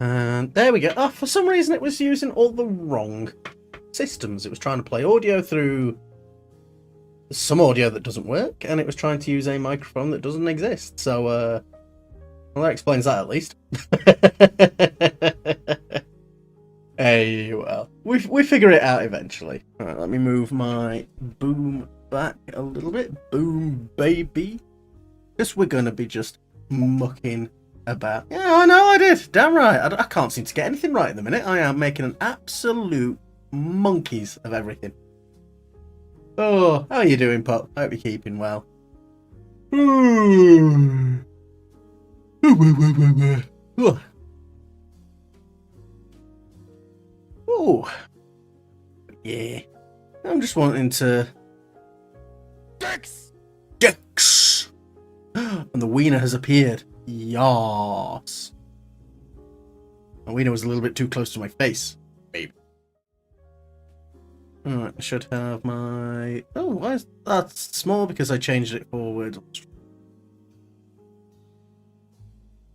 And there we go. Oh, for some reason it was using all the wrong systems. It was trying to play audio through some audio that doesn't work, and it was trying to use a microphone that doesn't exist. So, well, that explains that at least. Hey, well, we figure it out eventually. All right, let me move my boom back a little bit. Boom, baby. Because we're going to be just mucking about. Yeah, I know I did. Damn right. I can't seem to get anything right at the minute. I am making an absolute monkeys of everything. Oh, how are you doing, Pop? I hope you're keeping well. Oh, yeah. I'm just wanting to. Dex! And the wiener has appeared. Yas. The wiener was a little bit too close to my face. Maybe. Alright, I should have my... Oh, why is that small? Because I changed it forward.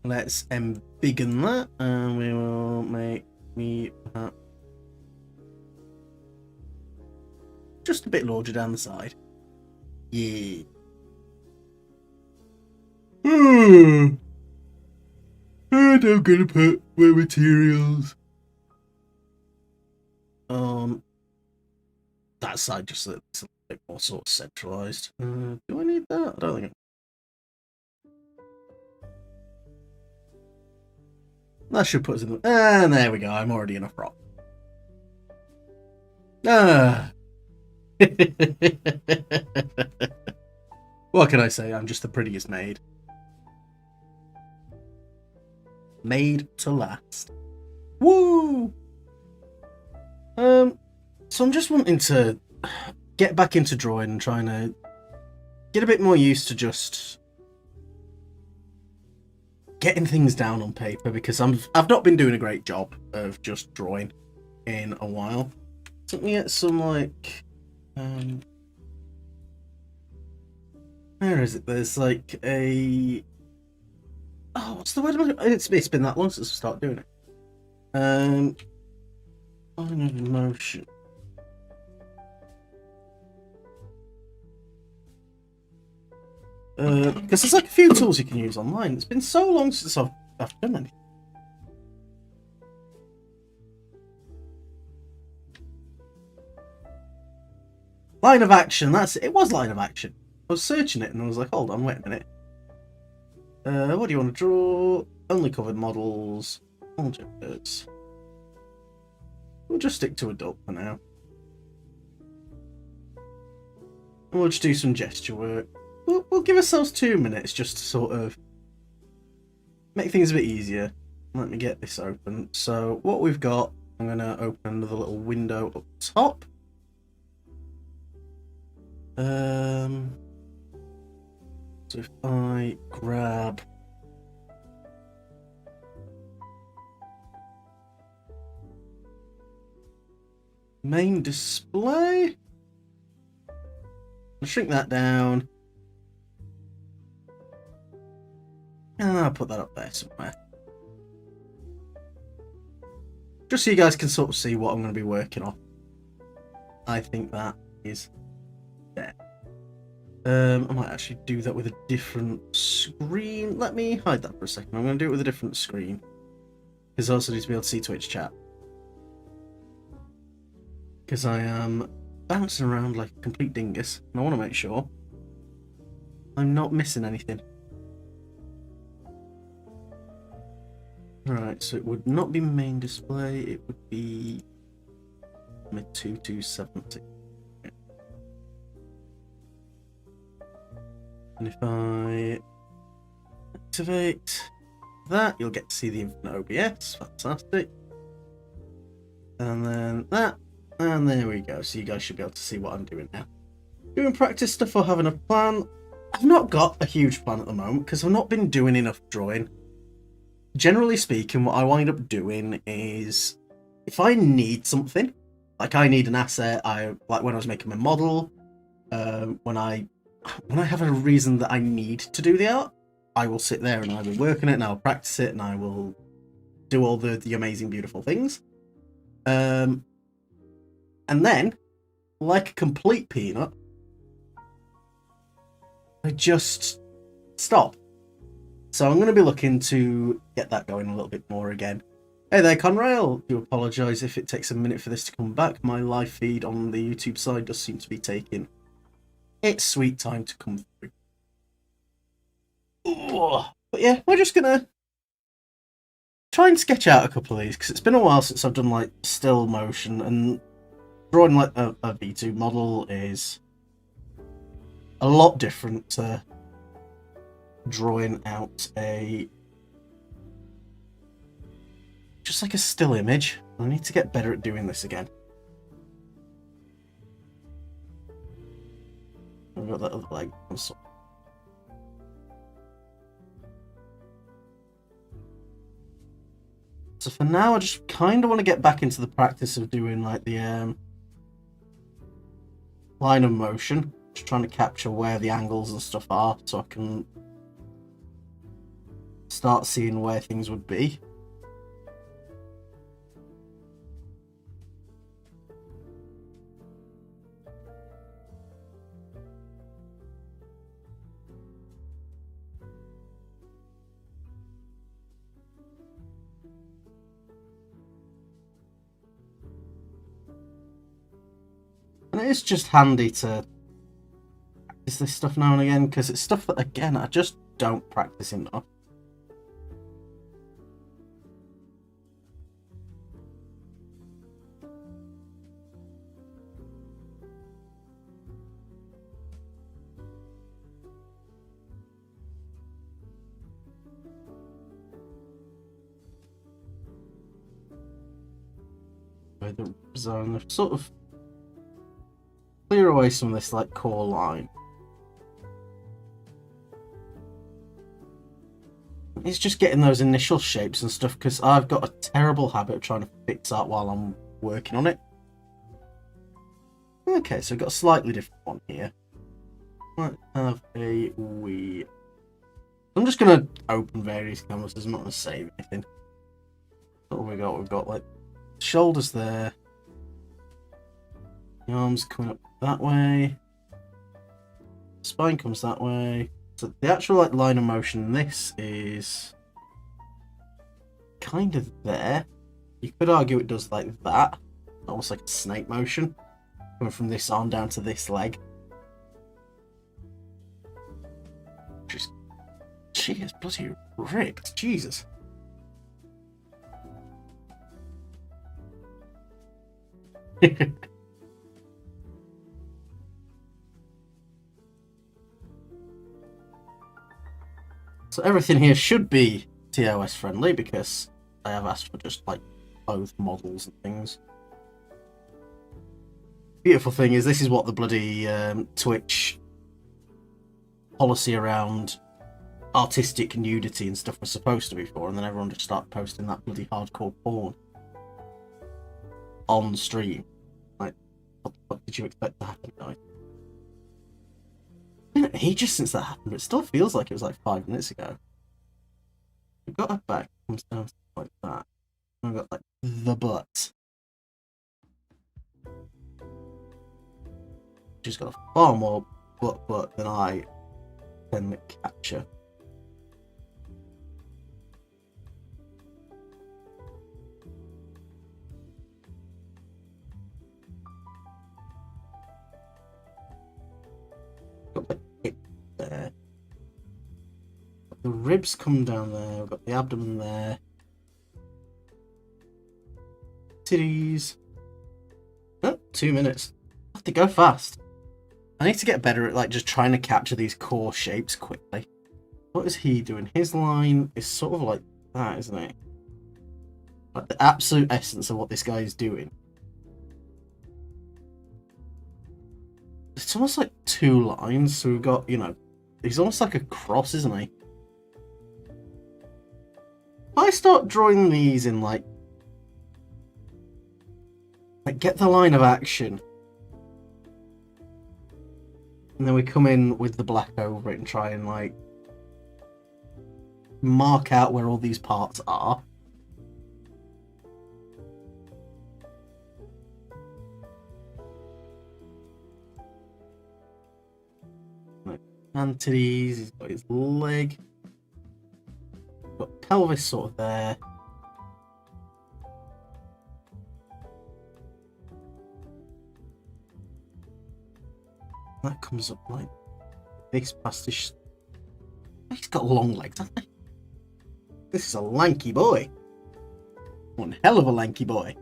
Let's embiggen that, and we will make me just a bit larger down the side. Yeah. And I'm gonna put my materials on that side just so it's a bit more sort of centralized. Do I need that? I don't think that should put us in the... And there we go, I'm already in a frock. What can I say? I'm just the prettiest maid. Made to last. Woo! So I'm just wanting to get back into drawing and trying to get a bit more used to just getting things down on paper, because I've not been doing a great job of just drawing in a while. So let me get some like where is it? There's like a what's the word? It's been that long since I started doing it. Line of motion. Because there's like a few tools you can use online. It's been so long since I've done anything. Line of action. That's it. It was line of action. I was searching it and I was like, hold on, wait a minute. What do you want to draw? Only covered models. Objects. We'll just stick to adult for now. And we'll just do some gesture work. We'll give ourselves 2 minutes just to sort of make things a bit easier. Let me get this open. So what we've got, I'm going to open the little window up top. So if I grab main display, I'll shrink that down. And I'll put that up there somewhere. Just so you guys can sort of see what I'm going to be working on. I think that is there. I might actually do that with a different screen. Let me hide that for a second. I'm going to do it with a different screen. Because I also need to be able to see Twitch chat. Because I am bouncing around like a complete dingus. And I want to make sure I'm not missing anything. Right, so it would not be main display, it would be my 2270. And if I activate that, you'll get to see the infinite OBS. Fantastic. And then that, and there we go. So you guys should be able to see what I'm doing now. Doing practice stuff or having a plan. I've not got a huge plan at the moment because I've not been doing enough drawing. Generally speaking, what I wind up doing is if I need something, like I need an asset, like when I was making my model, when I have a reason that I need to do the art, I will sit there and I will work on it and I'll practice it and I will do all the amazing, beautiful things. And then, like a complete peanut, I just stop. So I'm going to be looking to get that going a little bit more again. Hey there, Conrail. Do apologise if it takes a minute for this to come back. My live feed on the YouTube side does seem to be taking its sweet time to come through. Ooh. But yeah, we're just going to try and sketch out a couple of these, because it's been a while since I've done like still motion, and drawing like a V2 model is a lot different to drawing out just like a still image. I need to get better at doing this again. I've got that other leg. So for now, I just kind of want to get back into the practice of doing like the line of motion, just trying to capture where the angles and stuff are, so I can start seeing where things would be. And it is just handy to practice this stuff now and again, because it's stuff that, again, I just don't practice enough. The zone, sort of clear away some of this like core line. It's just getting those initial shapes and stuff, because I've got a terrible habit of trying to fix that while I'm working on it. Okay, so I've got a slightly different one here. Might have a wee... I'm just going to open various canvases, I'm not going to save anything. What have we got? We've got like shoulders there. The arms coming up that way. Spine comes that way. So the actual like line of motion in this is kind of there. You could argue it does like that, almost like a snake motion, coming from this arm down to this leg. She is bloody ripped, Jesus. So everything here should be TOS friendly, because I have asked for just like both models and things. Beautiful thing is, this is what the bloody Twitch policy around artistic nudity and stuff was supposed to be for, and then everyone just started posting that bloody hardcore porn on stream. Like, what the fuck did you expect to happen, guys? It's been ages since that happened, but it still feels like it was like 5 minutes ago. We've got her back, comes down like that. And we've got like the butt. She's got a far more butt than I can capture. Got the hip there. The ribs come down there. We've got the abdomen there. Titties. Oh, 2 minutes. I have to go fast. I need to get better at like just trying to capture these core shapes quickly. What is he doing? His line is sort of like that, isn't it? Like the absolute essence of what this guy is doing. It's almost like 2 lines, so we've got, you know, he's almost like a cross, isn't he? If I start drawing these in like get the line of action, and then we come in with the black over it and try and like mark out where all these parts are. Antilles, he's got his leg. Got pelvis sort of there. That comes up like this past his... He's got long legs, hasn't he? This is a lanky boy. One hell of a lanky boy.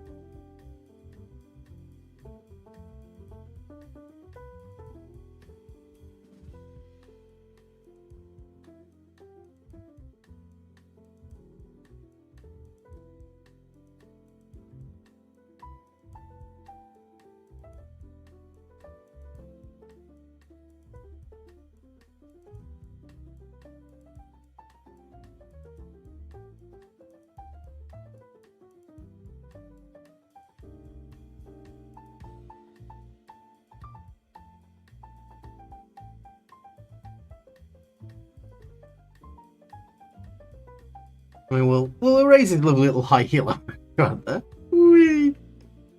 I mean, we'll erase his lovely little high heel right there. Whee!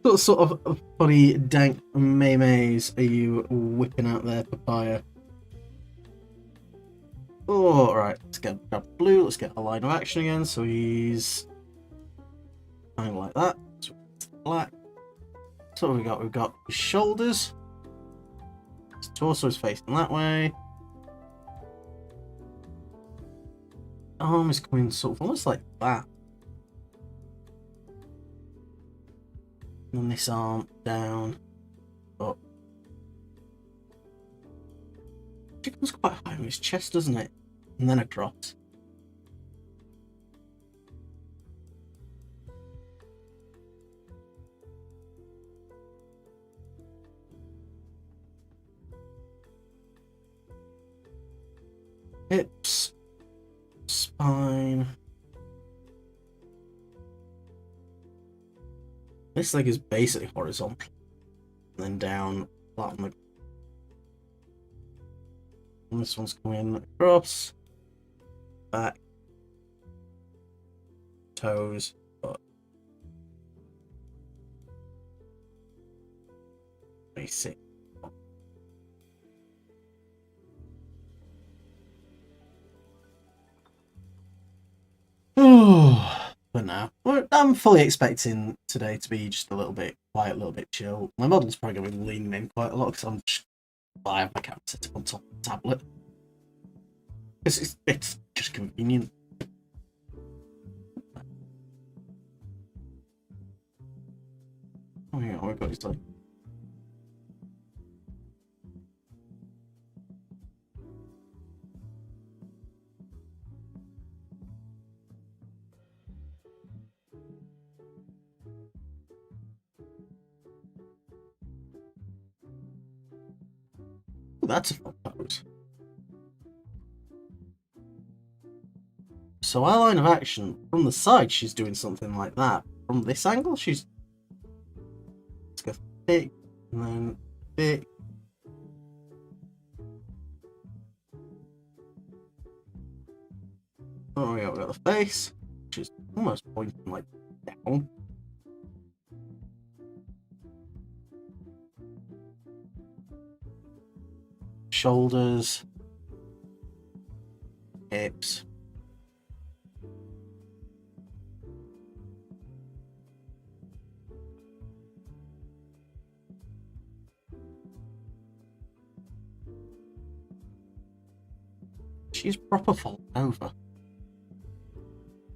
What sort of funny, dank maymays are you whipping out there, Papaya? Oh, alright, let's get grab blue, let's get a line of action again, so he's kind of like that. So black. So what we got? We've got his shoulders. His torso is facing that way. Arm is coming sort of almost like that. And then this arm down, up. It comes quite high on his chest, doesn't it? And then across. Hips, spine. This leg is basically horizontal, and then down, flat on the. And this one's coming across, back, toes, butt. Basic. But now, I'm fully expecting today to be just a little bit quiet, a little bit chill. My model's probably going to be leaning in quite a lot because I have my camera set up on top of the tablet. It's just convenient. Oh yeah, we've got his like. That's a fun pose. So our line of action, from the side, she's doing something like that. From this angle, she's... Let's go thick, and then thick. Oh, yeah, we've got the face, which is almost pointing, like, down. Shoulders. Hips. She's proper falling over.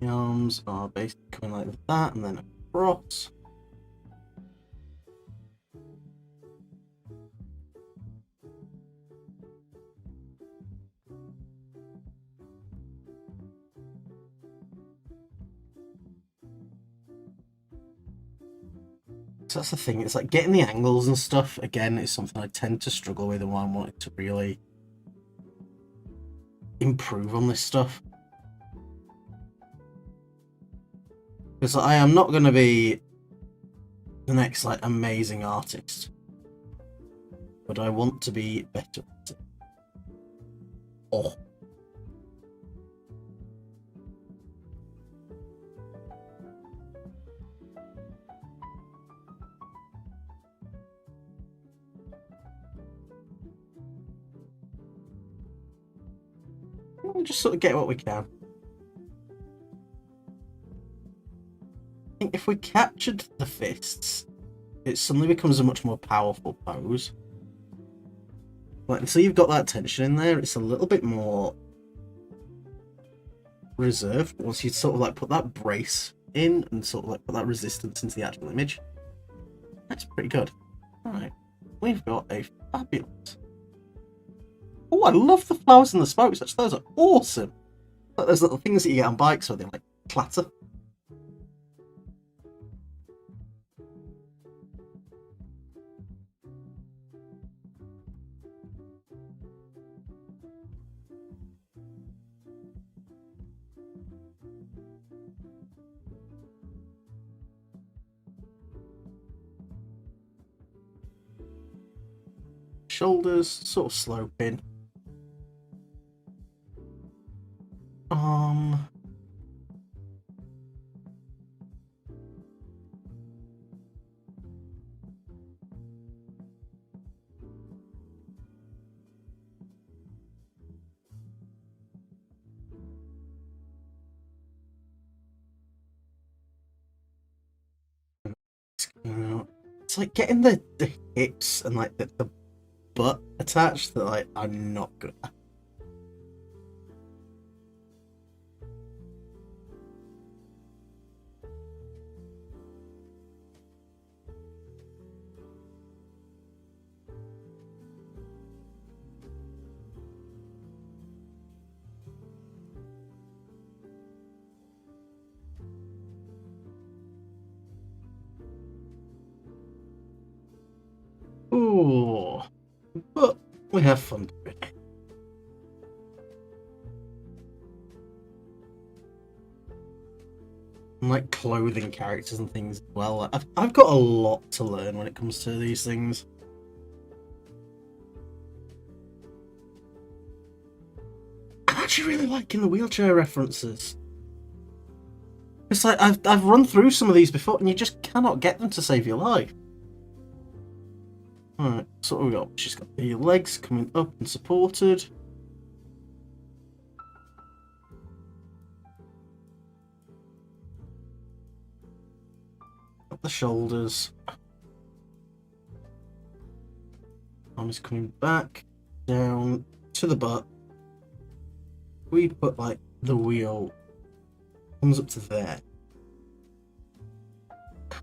The arms are basically coming like that and then across. So that's the thing, it's like getting the angles and stuff, again, is something I tend to struggle with and why I'm wanting to really improve on this stuff. Because I am not going to be the next like amazing artist, but I want to be better at it. Oh. we'll just sort of get what we can. I think if we captured the fists, it suddenly becomes a much more powerful pose. Like, so you've got that tension in there, it's a little bit more reserved once you sort of like put that brace in and sort of like put that resistance into the actual image. That's pretty good. Alright, we've got a fabulous... Oh, I love the flowers and the spokes, actually, those are awesome! Like those little things that you get on bikes where they like clatter. Shoulders sort of sloping. It's like getting the hips and like the butt attached that like I'm not good at. Ooh, but we have fun doing it. And like clothing characters and things as well. I've got a lot to learn when it comes to these things. I'm actually really liking the wheelchair references. It's like I've run through some of these before, and you just cannot get them to save your life. Alright, so what we got? She's got the legs coming up and supported. Got the shoulders. Arm is coming back, down to the butt. We put like the wheel comes up to there.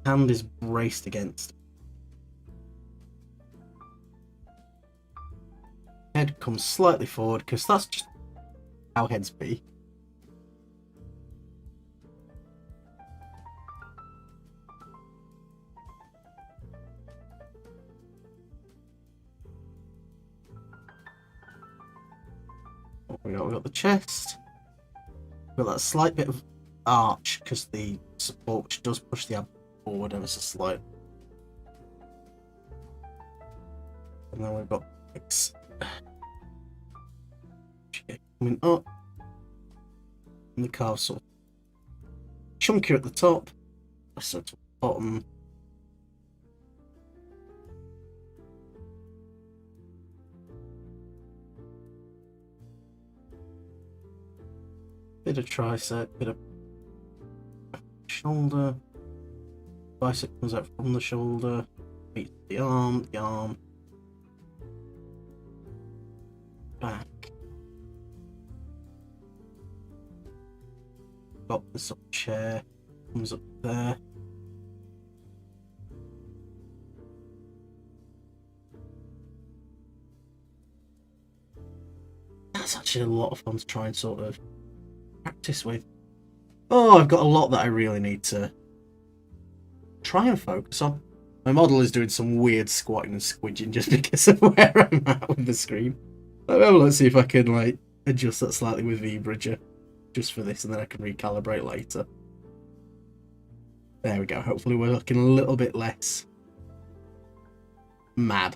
Hand is braced against. Head comes slightly forward because that's just how heads be. We got the chest. We've got that slight bit of arch because the support which does push the ab forward ever so slight. And then we've got legs coming up. And the calves sort of chunkier at the top, so to the bottom. Bit of tricep, bit of shoulder. Bicep comes out from the shoulder, meets the arm, back. Got this up chair, comes up there. That's actually a lot of fun to try and sort of practice with. Oh, I've got a lot that I really need to try and focus on. My model is doing some weird squatting and squidging just because of where I'm at with the screen. Let's see if I can like adjust that slightly with VBridger just for this, and then I can recalibrate later. There we go. Hopefully we're looking a little bit less mad.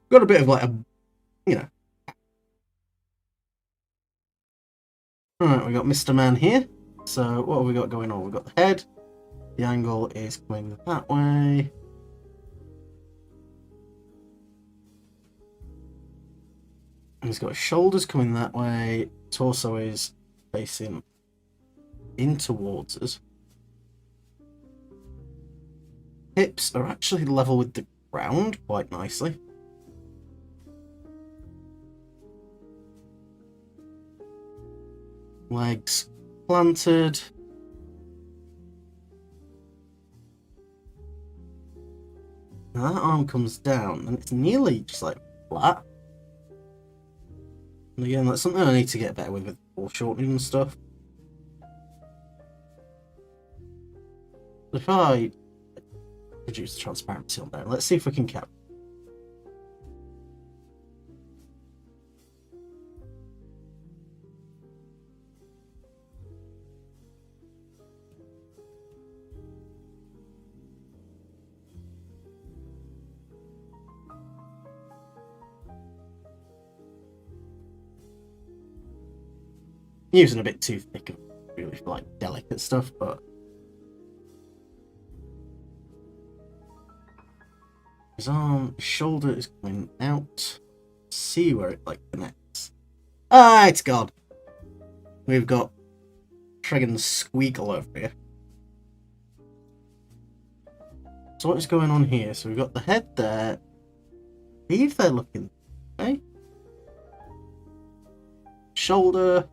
Got a bit of like a, you know. Alright, we got Mr. Man here. So what have we got going on? We've got the head. The angle is coming that way. He's got his shoulders coming that way. Torso is facing in towards us. Hips are actually level with the ground quite nicely. Legs planted. Now that arm comes down and it's nearly just like flat. And again, that's something I need to get better with foreshortening and stuff. If I reduce the transparency on there, let's see if we can capture. Using a bit too thick, really, for like delicate stuff, but his arm, his shoulder is coming out. See where it like connects. Ah, it's gone. We've got friggin' Squeakle over here. So what is going on here? So we've got the head there. I believe they're looking okay. Shoulder,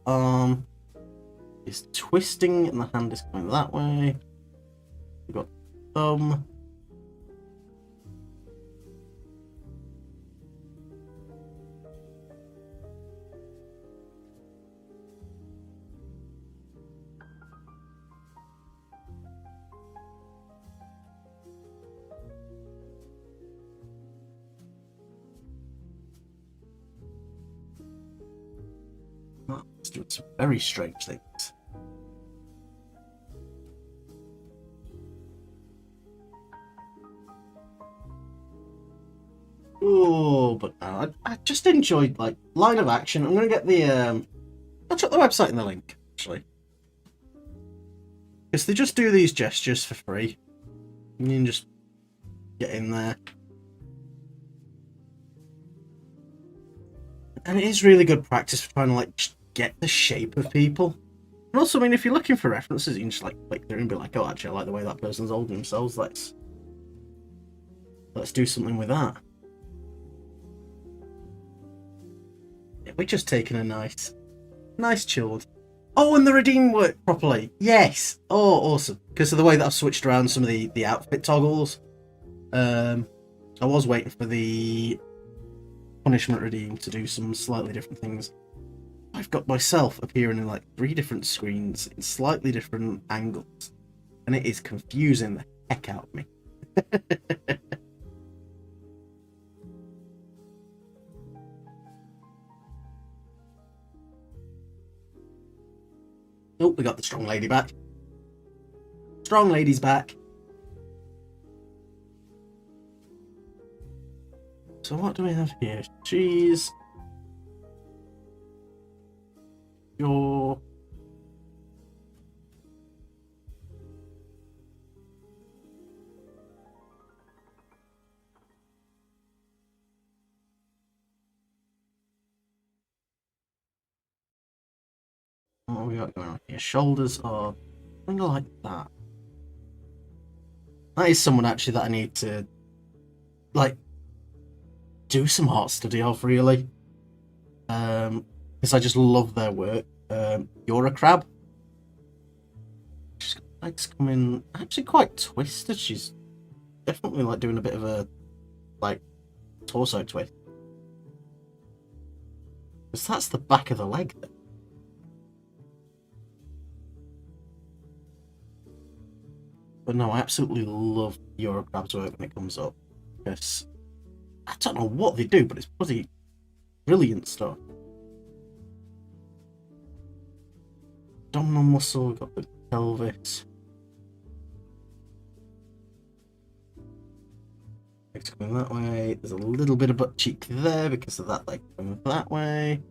arm is twisting, and the hand is going that way. We've got thumb. It's doing some very strange things. Oh, but no, I just enjoyed like line of action. I'm gonna get the I'll check the website in the link actually, because they just do these gestures for free. You can just get in there, and it is really good practice for trying to like just get the shape of people. And also, I mean, if you're looking for references, you can just like click through and be like, oh, actually, I like the way that person's holding themselves. Let's do something with that. Yeah, we're just taking a nice chilled. Oh, and the redeem worked properly. Yes. Oh, awesome. Because of the way that I've switched around some of the outfit toggles. I was waiting for the punishment redeem to do some slightly different things. I've got myself appearing in like 3 different screens in slightly different angles, and it is confusing the heck out of me. Oh, we got the strong lady back. Strong lady's back. So what do we have here? Cheese. Your... What have we got going on here? Shoulders are kind of like that. That is someone actually that I need to like do some art study of, really. Because I just love their work. You're a crab. She's got legs coming actually quite twisted. She's definitely like doing a bit of a like torso twist. Because that's the back of the leg there. But no, I absolutely love Eurocrab's work when it comes up. Because I don't know what they do, but it's bloody brilliant stuff. Abdominal muscle, got the pelvis. Legs going that way. There's a little bit of butt cheek there because of that leg going that way.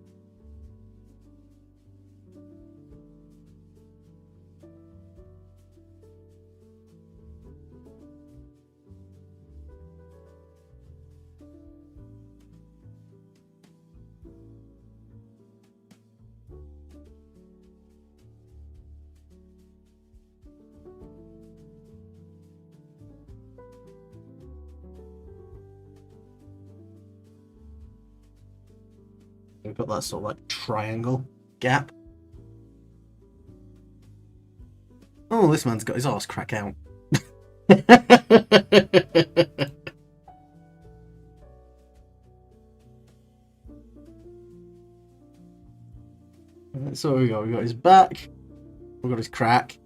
we've got that sort of like triangle gap. Oh, this man's got his arse crack out. So we got his back, we've got his crack.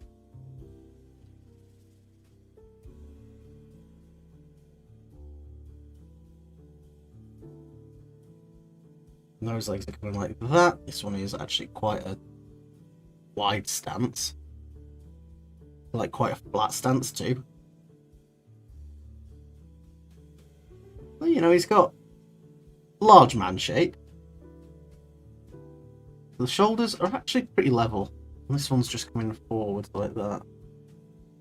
And those legs are coming like that. This one is actually quite a wide stance. Like quite a flat stance too. Well, you know, he's got large man shape. The shoulders are actually pretty level. And this one's just coming forward like that.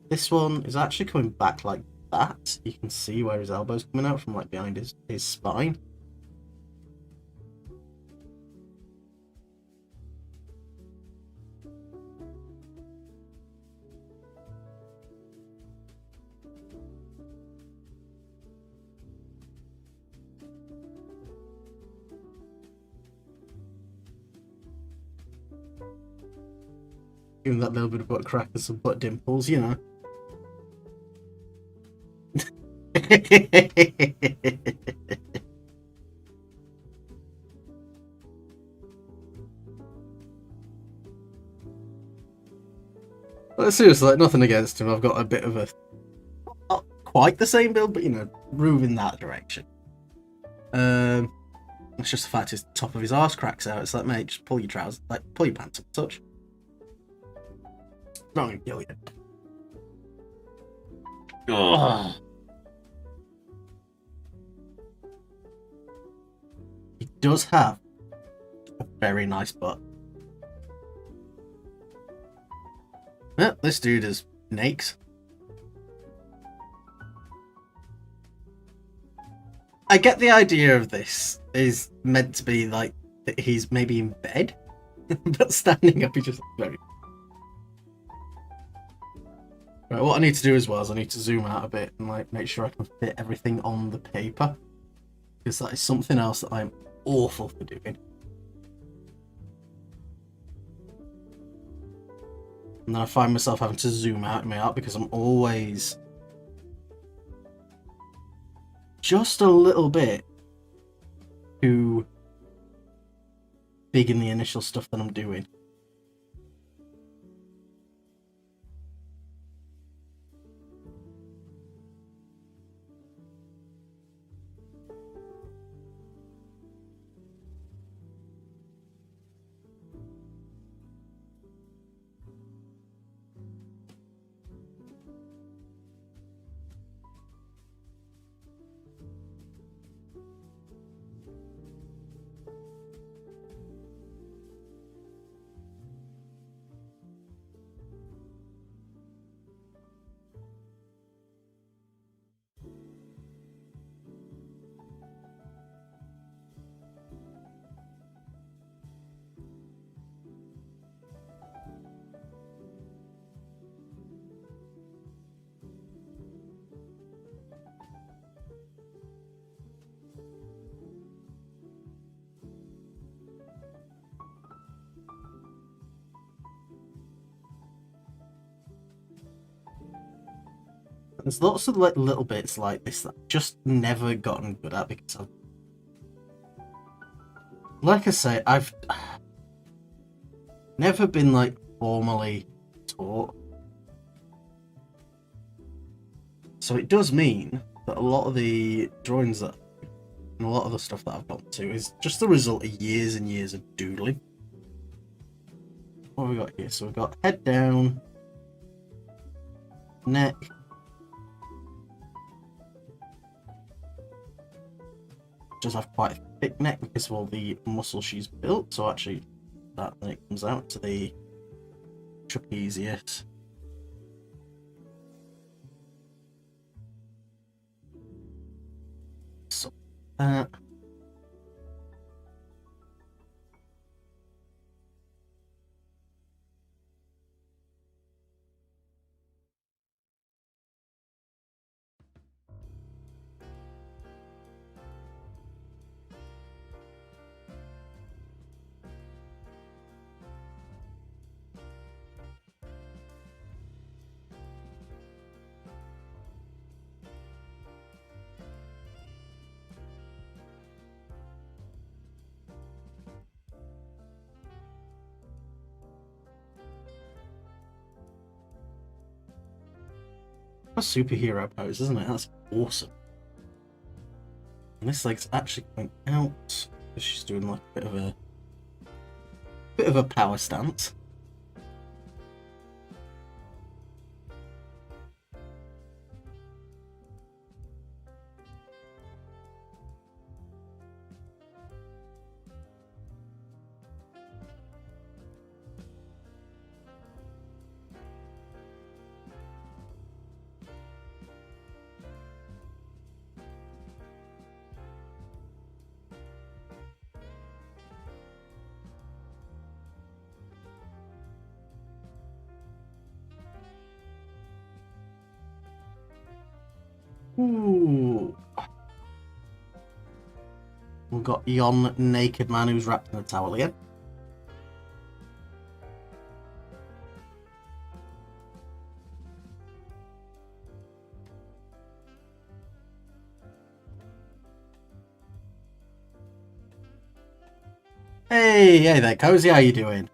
This one is actually coming back like that. You can see where his elbow's coming out from like behind his spine. Giving that little bit of butt crack and some butt dimples, you know. Well, seriously, like, nothing against him. I've got a bit of a... not quite the same build, but, you know, move in that direction. It's just the fact his top of his arse cracks out. It's like, mate, just pull your trousers, like, pull your pants up a touch. Not gonna kill you. Oh. He does have a very nice butt. Yeah, this dude is naked. I get the idea of this is meant to be like that he's maybe in bed, but standing up, he just looks very. Right, what I need to do as well is I need to zoom out a bit and like make sure I can fit everything on the paper, because that is something else that I'm awful for doing. And then I find myself having to zoom out in my art because I'm always just a little bit too big in the initial stuff that I'm doing. There's lots of like little bits like this that I've just never gotten good at because I've, like I say, I've never been like formally taught. So it does mean that a lot of the drawings that and a lot of the stuff that I've gotten to is just the result of years and years of doodling. What have we got here? So we've got head down, neck, does have quite a thick neck because of all the muscle she's built. So actually, that then it comes out to the trapezius. So that. a superhero pose, isn't it? That's awesome. And this leg's actually going out because she's doing like a bit of a power stance. Ooh. We've got yon naked man who's wrapped in a towel again. Hey there, Cozy, how you doing?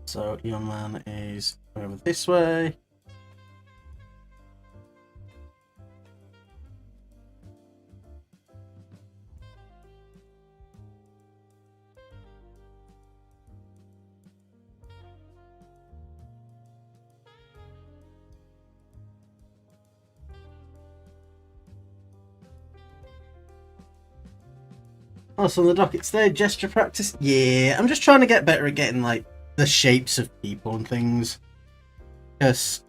So, yon man is over this way. Oh, so on the docket today, gesture practice? Yeah, I'm just trying to get better at getting, like, the shapes of people and things. Because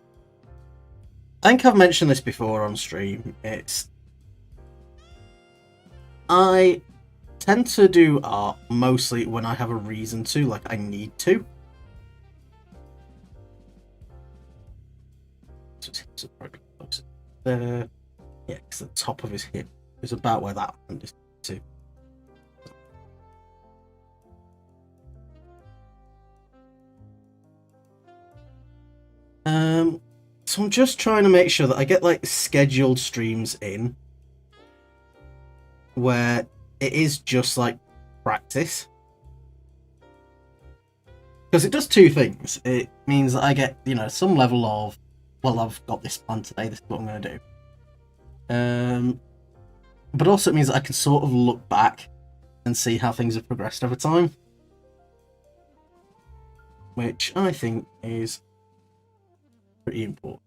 I think I've mentioned this before on stream. I tend to do art mostly when I have a reason to, like I need to. Yeah, because the top of his hip is about where that one is too. So I'm just trying to make sure that I get like scheduled streams in where it is just like practice. Because it does two things. It means that I get, you know, some level of, well, I've got this plan today, this is what I'm going to do. But also it means that I can sort of look back and see how things have progressed over time. Which I think is pretty important.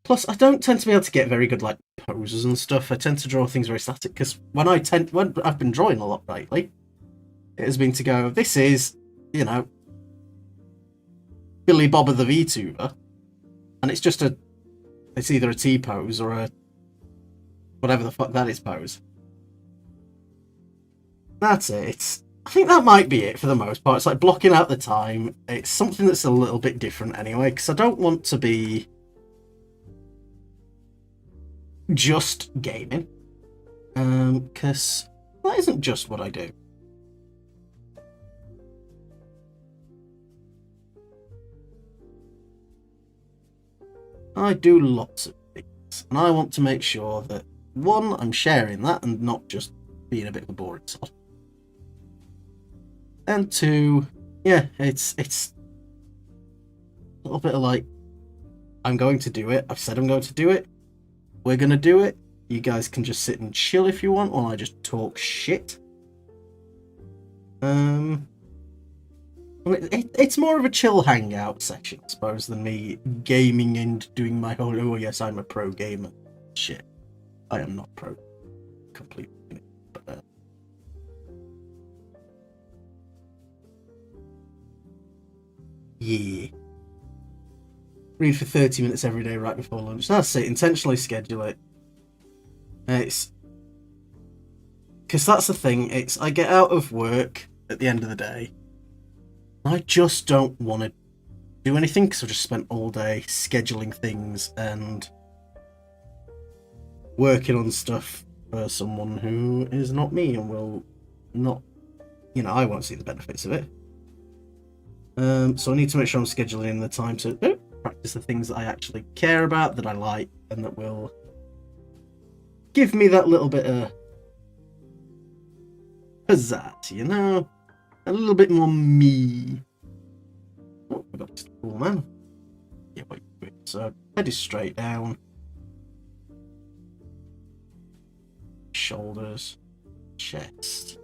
Plus, I don't tend to be able to get very good like poses and stuff. I tend to draw things very static because when I've been drawing a lot lately, it has been to go, this is, you know, Billy Bobber the VTuber, and it's just it's either a T pose or a whatever the fuck that is pose. That's it. I think that might be it for the most part. It's like blocking out the time. It's something that's a little bit different anyway, because I don't want to be just gaming. Because that isn't just what I do. I do lots of things, and I want to make sure that, one, I'm sharing that and not just being a bit of a boring sod. And two, yeah, it's a little bit of like, I'm going to do it. I've said I'm going to do it. We're going to do it. You guys can just sit and chill if you want while I just talk shit. It's more of a chill hangout session, I suppose, than me gaming and doing my whole, oh yes, I'm a pro gamer shit. I am not pro. Completely. But, yeah. Read for 30 minutes every day right before lunch. That's it. Intentionally schedule it. It's because that's the thing. It's I get out of work at the end of the day. I just don't want to do anything because I've just spent all day scheduling things and working on stuff for someone who is not me and will not, you know, I won't see the benefits of it. So I need to make sure I'm scheduling in the time to practice the things that I actually care about, that I like, and that will give me that little bit of pizzazz, you know? A little bit more me. Oh, I got this cool man. Yeah, wait. So head is straight down. Shoulders, chest.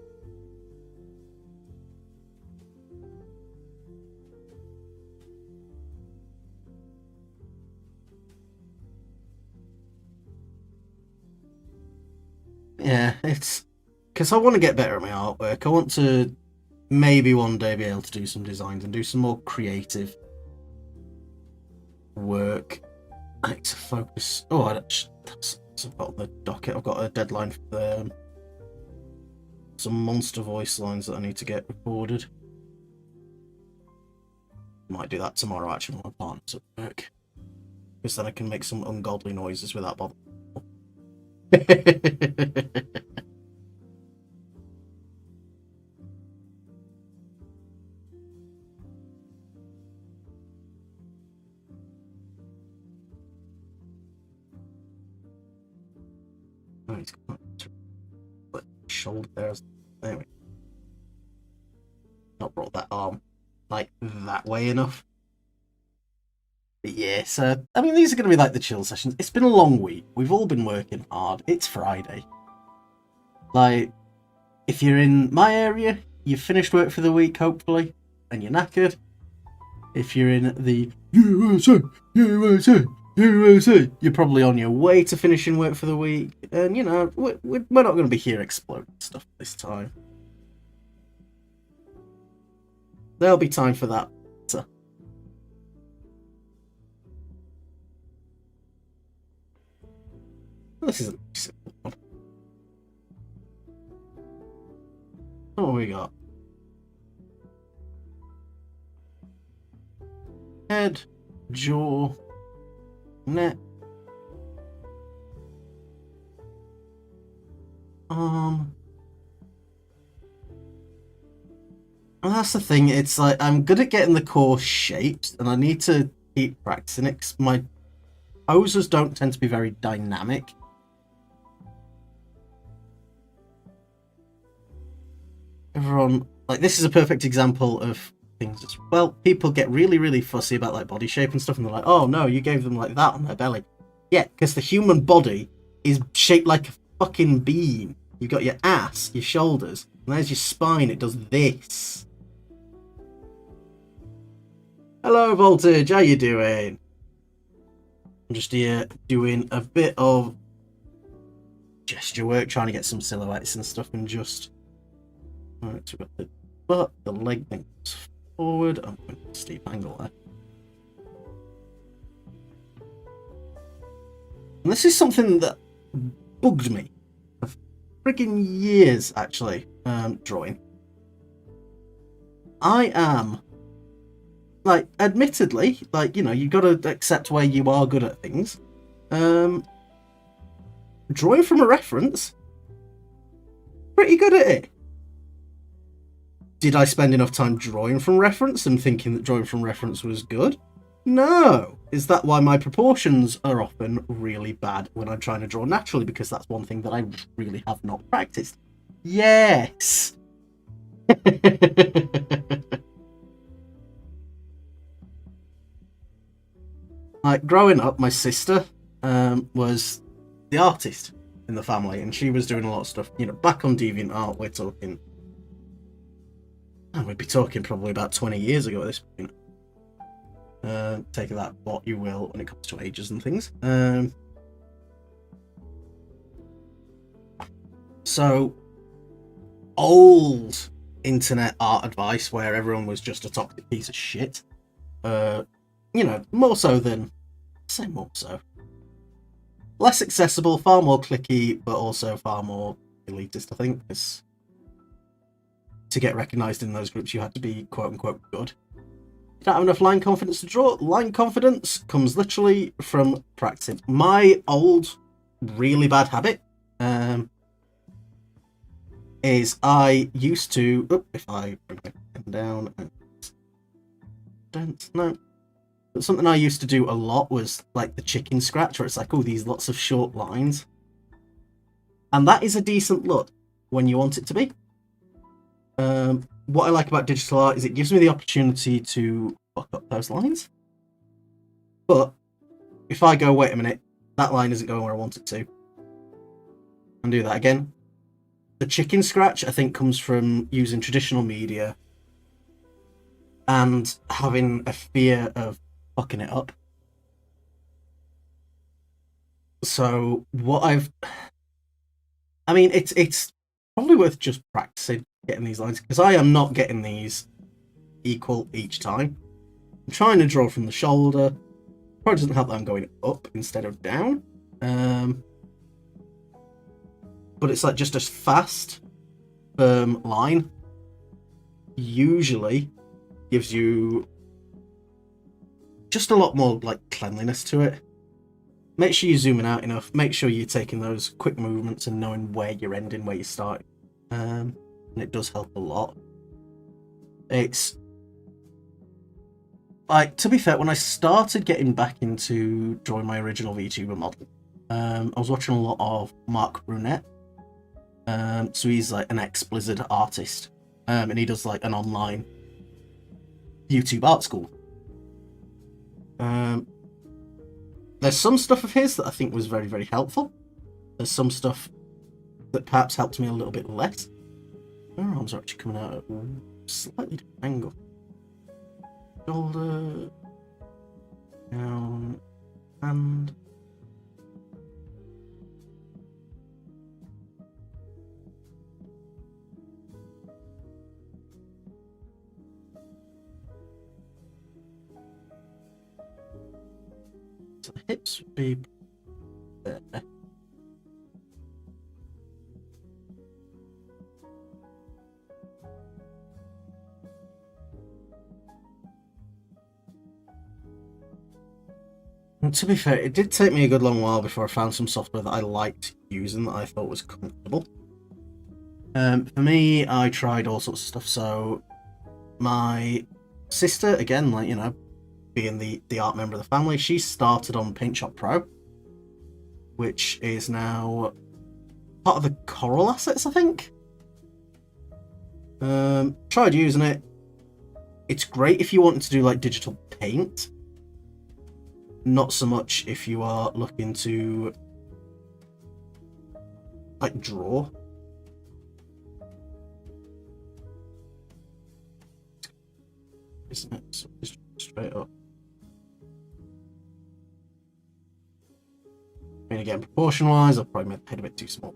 Yeah, it's because I want to get better at my artwork. I want to maybe one day be able to do some designs and do some more creative work. I need to focus. Oh, that's about the docket. I've got a deadline for some monster voice lines that I need to get recorded. Might do that tomorrow actually when my partner's at work, because then I can make some ungodly noises without bothering. Shoulder there. Anyway, not brought that arm like that way enough. But yeah, so I mean, these are going to be like the chill sessions. It's been a long week. We've all been working hard. It's Friday. Like, if you're in my area, you've finished work for the week, hopefully, and you're knackered. If you're in the USA, you're probably on your way to finishing work for the week, and you know, we're not going to be here exploding stuff this time. There'll be time for that. This isn't a simple one. What we got? Head, jaw, neck, arm. And that's the thing, it's like I'm good at getting the core shaped and I need to keep practicing it because my poses don't tend to be very dynamic. Everyone, like, this is a perfect example of things as well. People get really fussy about like body shape and stuff, and they're like, oh no, you gave them like that on their belly. Yeah, because the human body is shaped like a fucking bean. You've got your ass, your shoulders, and there's your spine. It does this. Hello, Voltage. How you doing? I'm just here doing a bit of gesture work, trying to get some silhouettes and stuff, and just. Alright, so we've got the butt, the leg thing goes forward. I'm going to steep angle there. And this is something that bugged me for friggin' years, actually, drawing. I am, like, admittedly, like, you know, you've got to accept where you are good at things. Drawing from a reference, pretty good at it. Did I spend enough time drawing from reference and thinking that drawing from reference was good? No. Is that why my proportions are often really bad when I'm trying to draw naturally? Because that's one thing that I really have not practiced. Yes. Like, growing up, my sister was the artist in the family, and she was doing a lot of stuff, you know, back on DeviantArt. We're talking, we'd be talking probably about 20 years ago at this point. Take that what you will when it comes to ages and things. So, old internet art advice where everyone was just a toxic piece of shit. You know, more so than, say more so. Less accessible, far more clicky, but also far more elitist, I think, because to get recognised in those groups, you had to be quote-unquote good. You don't have enough line confidence to draw. Line confidence comes literally from practicing. My old, really bad habit is I used to... if I bring my pen down... no. But something I used to do a lot was like the chicken scratch, where it's like, oh, these lots of short lines. And that is a decent look when you want it to be. What I like about digital art is it gives me the opportunity to fuck up those lines. But if I go, wait a minute, that line isn't going where I want it to, and do that again. The chicken scratch, I think, comes from using traditional media and having a fear of fucking it up. So what I mean, it's probably worth just practicing getting these lines, because I am not getting these equal each time. I'm trying to draw from the shoulder. Probably doesn't help that I'm going up instead of down. But it's like just a fast, firm line. Usually gives you just a lot more like cleanliness to it. Make sure you're zooming out enough. Make sure you're taking those quick movements and knowing where you're ending, where you're starting. And it does help a lot. It's like, to be fair, when I started getting back into drawing my original VTuber model, I was watching a lot of Mark Brunette. So he's like an ex-Blizzard artist, and he does like an online YouTube art school. There's some stuff of his that I think was very, very helpful. There's some stuff that perhaps helped me a little bit less. My arms are actually coming out at a slightly different angle. Shoulder, down, hand. So the hips would be there. And to be fair, it did take me a good long while before I found some software that I liked using, that I thought was comfortable. For me, I tried all sorts of stuff. So my sister, again, like, you know, being the art member of the family, she started on Paint Shop Pro, which is now part of the Coral Assets, I think. Tried using it. It's great if you want to do like digital paint. Not so much if you are looking to like draw. Isn't it? So just straight up. I mean, again, proportion-wise, I've probably made the head a bit too small.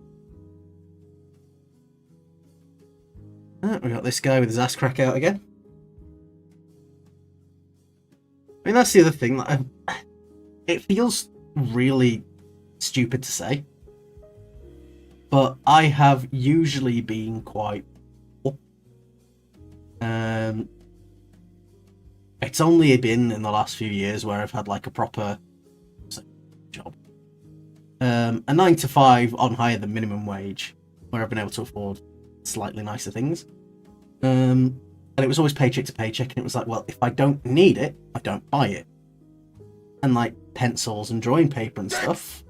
We got this guy with his ass crack out again. I mean, that's the other thing that it feels really stupid to say, but I have usually been quite poor. It's only been in the last few years where I've had like a proper job. A 9 to 5 on higher than minimum wage, where I've been able to afford slightly nicer things. And it was always paycheck to paycheck, and it was like, well, if I don't need it, I don't buy it. And like pencils and drawing paper and stuff.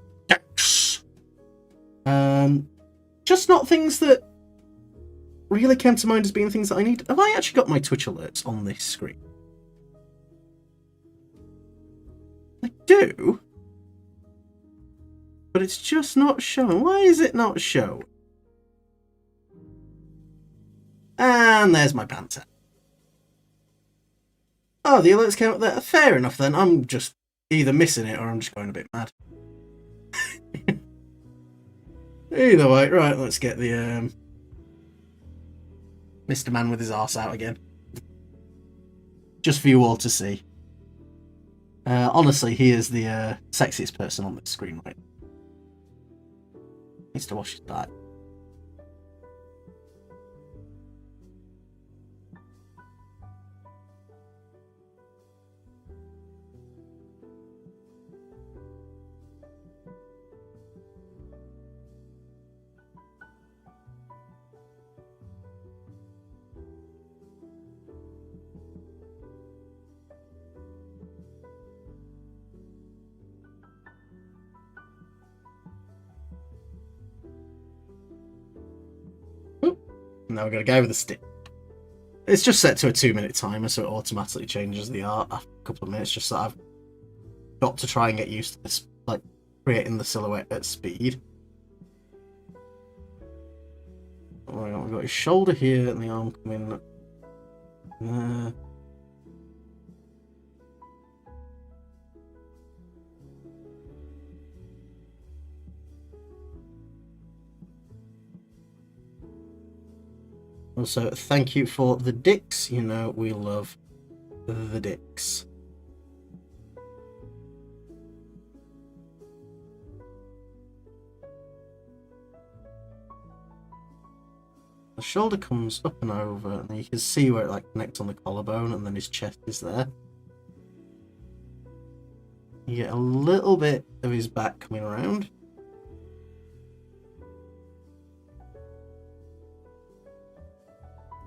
Just not things that really came to mind as being things that I need. Have I actually got my Twitch alerts on this screen? I do. But it's just not showing. Why is it not showing? And there's my pants out. Oh, the alerts came up there. Fair enough then. I'm just either missing it or I'm just going a bit mad. Either way, right, let's get the Mr. Man with his arse out again. Just for you all to see. Honestly, he is the sexiest person on this screen right now. Needs to wash his back. Now we're going to go with the stick. It's just set to a 2-minute timer, so it automatically changes the art after a couple of minutes, just so I've got to try and get used to this, like creating the silhouette at speed. Right, we've got his shoulder here and the arm coming there. Also, thank you for the dicks. You know, we love the dicks. The shoulder comes up and over, and then you can see where it like connects on the collarbone, and then his chest is there. You get a little bit of his back coming around.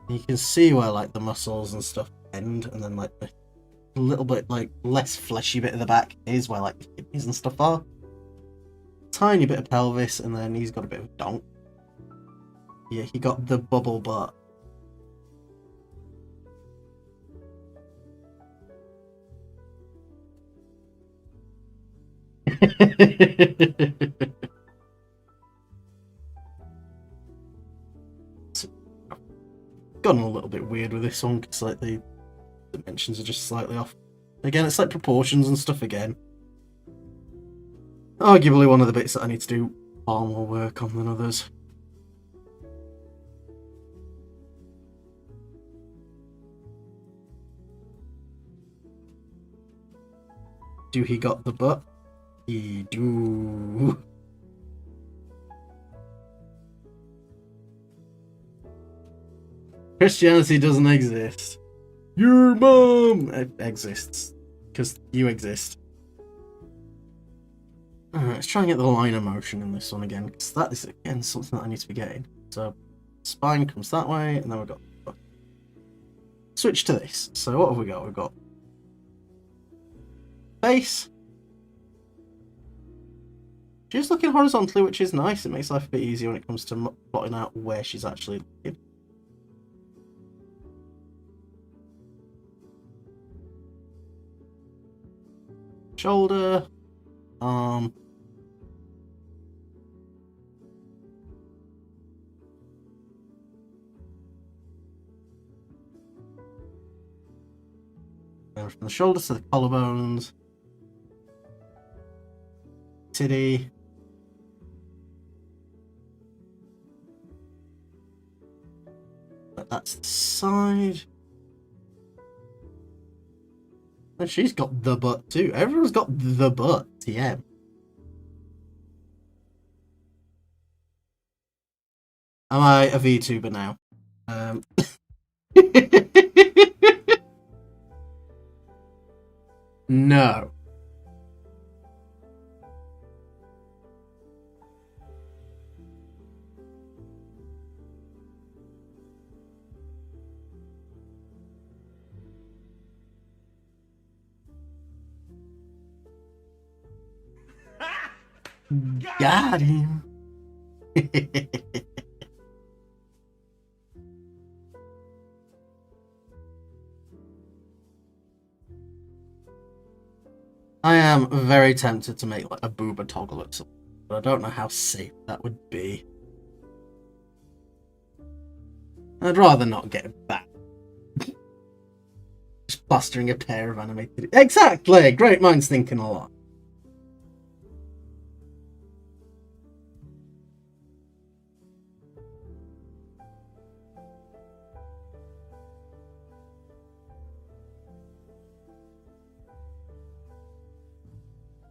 You can see where like the muscles and stuff end, and then like the little bit like less fleshy bit of the back is where like the kidneys and stuff are. Tiny bit of pelvis, and then he's got a bit of donk. Yeah, he got the bubble butt. Gotten a little bit weird with this one because like the dimensions are just slightly off. Again, it's like proportions and stuff again. Arguably one of the bits that I need to do far more work on than others. Do he got the butt? He do. Christianity doesn't exist. Your mom exists. Because you exist. Alright, let's try and get the line of motion in this one again. Because that is, again, something that I need to be getting. So, spine comes that way, and then we've got... Switch to this. So what have we got? We've got... face. She's looking horizontally, which is nice. It makes life a bit easier when it comes to plotting out where she's actually looking. Shoulder, arm. And from the shoulders to the collarbones. Titty. But that's the side. And she's got the butt too. Everyone's got the butt. TM. Am I a VTuber now? No. Got him. I am very tempted to make like a booba toggle at something, but I don't know how safe that would be. I'd rather not get it back. Just plastering a pair of animated... Exactly! Great minds thinking a lot.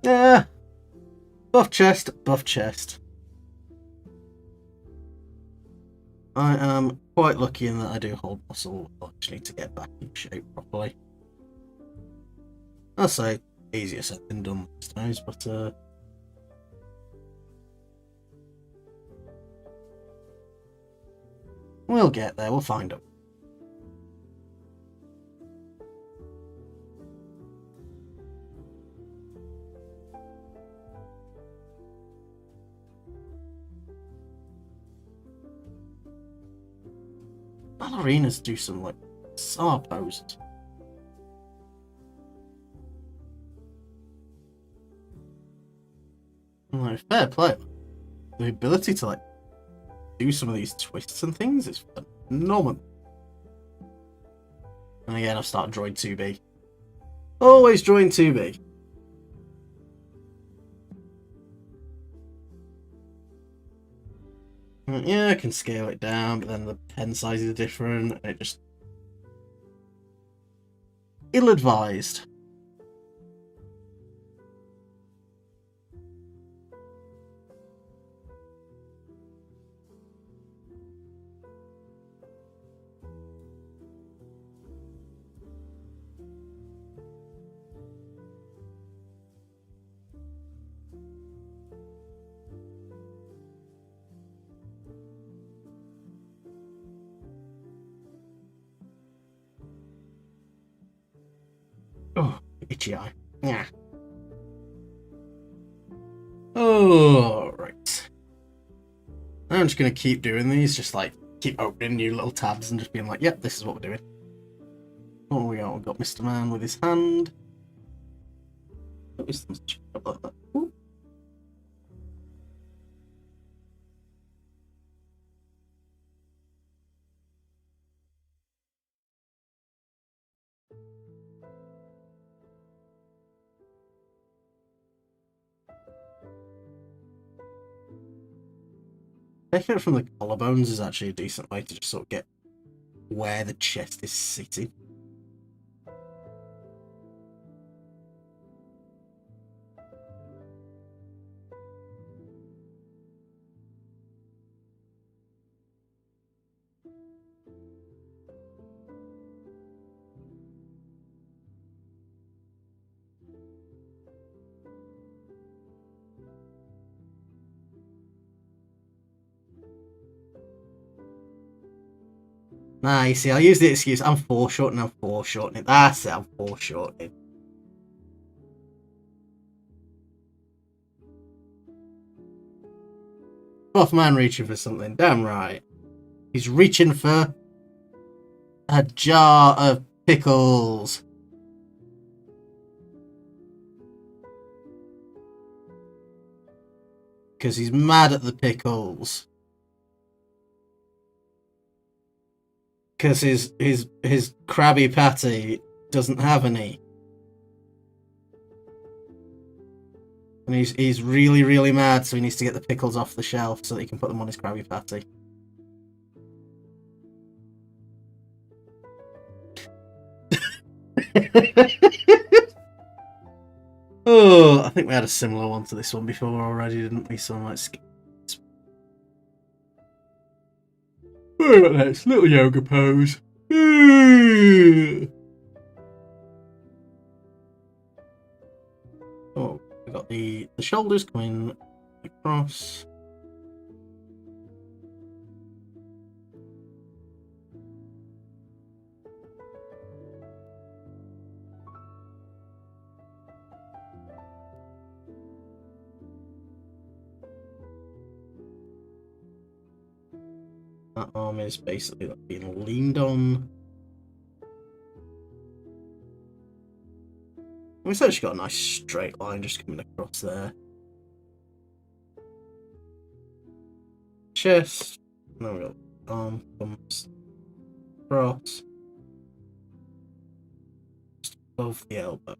Yeah. Buff chest, buff chest. I am quite lucky in that I do hold muscle. I just need to get back in shape properly. I'll say easier said than done these times, but we'll get there, we'll find out. Ballerinas do some like bizarre poses. mean, fair play. The ability to like do some of these twists and things is phenomenal. And again, I've started drawing 2B. Always drawing 2B. Yeah, I can scale it down, but then the pen size is different, and it just... ill-advised. Oh, itchy eye. Yeah. Oh, right. I'm just going to keep doing these, just like keep opening new little tabs and just being like, yep, this is what we're doing. Oh, we got? We've got Mr. Man with his hand. Wisdom's up like that. Ooh. Taking it from the collarbones is actually a decent way to just sort of get where the chest is sitting. Nah, you see, I'll use the excuse, I'm foreshortening. That's it, I'm foreshortening. Buff man reaching for something, damn right. He's reaching for a jar of pickles. Because he's mad at the pickles. Because his Krabby Patty doesn't have any. And he's really, really mad, so he needs to get the pickles off the shelf so that he can put them on his Krabby Patty. Oh, I think we had a similar one to this one before already, didn't we? So I might skip. Alright, next, little yoga pose. Oh, we got the shoulders coming across. That arm is basically like being leaned on. It's actually got a nice straight line just coming across there. Chest. Now we got arm comes across. Just above the elbow.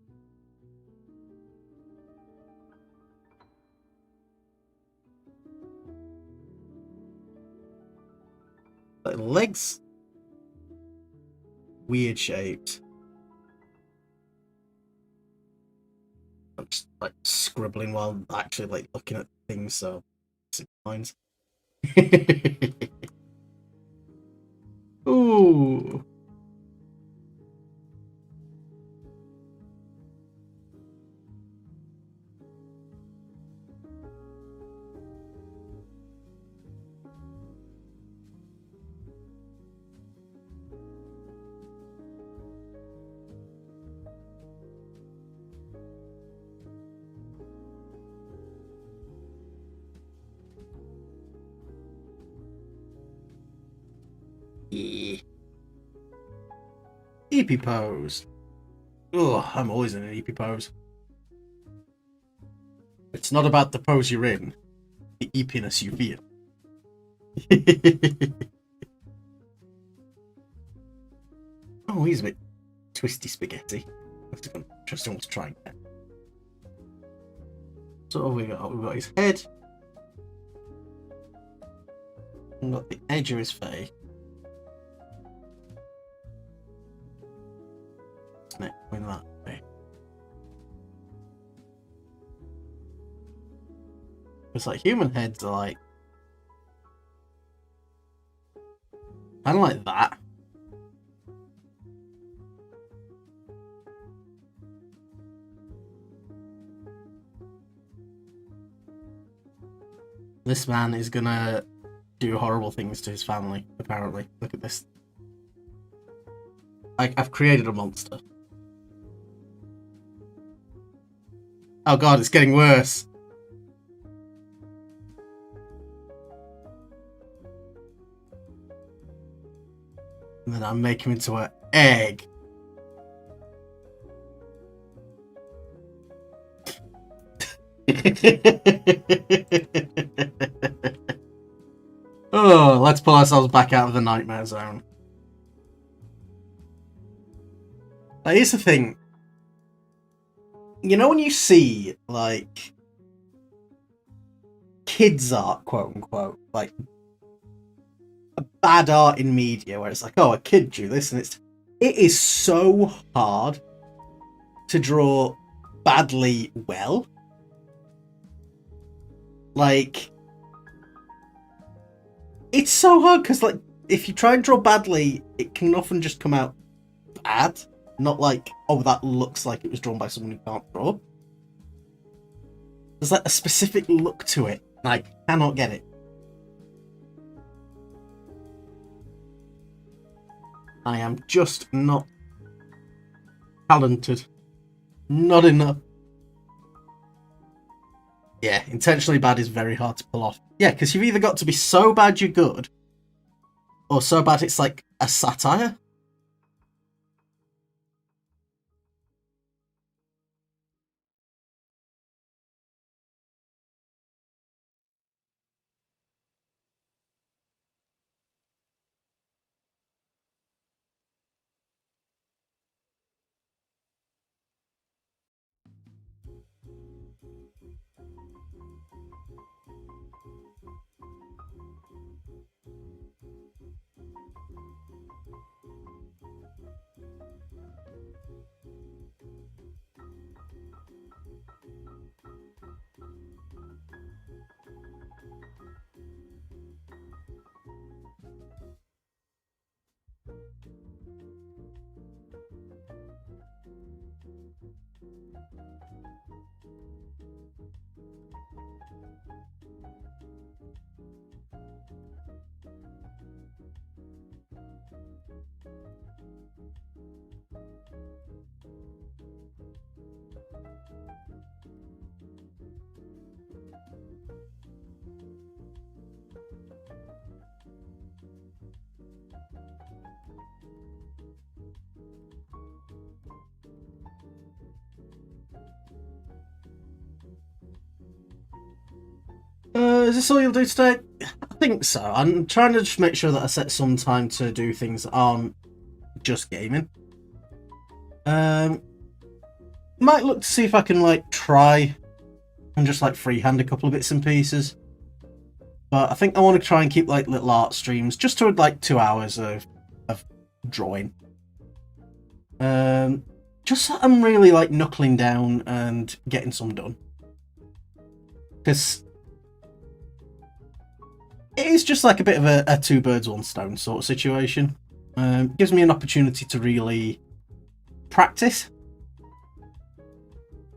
Like legs. Weird shaped. I'm just like scribbling while actually like looking at things, so it's lines. Ooh. Yeah. EP pose. Oh, I'm always in an EP pose. It's not about the pose you're in, the eepiness you feel. Oh, he's a bit twisty spaghetti. That's interesting one to try again. So we've got his head. We've got the edge of his face. Neck going that way. It's like human heads are like kind of like that. This man is gonna do horrible things to his family, apparently. Look at this. I've created a monster. Oh god, it's getting worse. And then I make him into an egg. Oh, let's pull ourselves back out of the nightmare zone. Now, here's the thing. You know when you see, like, kids art, quote unquote, like, a bad art in media, where it's like, oh, a kid drew this, and it is so hard to draw badly well. Like, it's so hard, because, like, if you try and draw badly, it can often just come out bad. Not like, oh, that looks like it was drawn by someone who can't draw. There's like a specific look to it, and I cannot get it. I am just not talented. Not enough. Yeah, intentionally bad is very hard to pull off. Yeah, because you've either got to be so bad you're good, or so bad it's like a satire. Is this all you'll do today? I think so. I'm trying to just make sure that I set some time to do things that aren't just gaming. Might look to see if I can like try and just like freehand a couple of bits and pieces. But I think I want to try and keep like little art streams just to like 2 hours of drawing. Just so I'm really like knuckling down and getting some done. Because it is just like a bit of a two birds one stone sort of situation. Gives me an opportunity to really practice.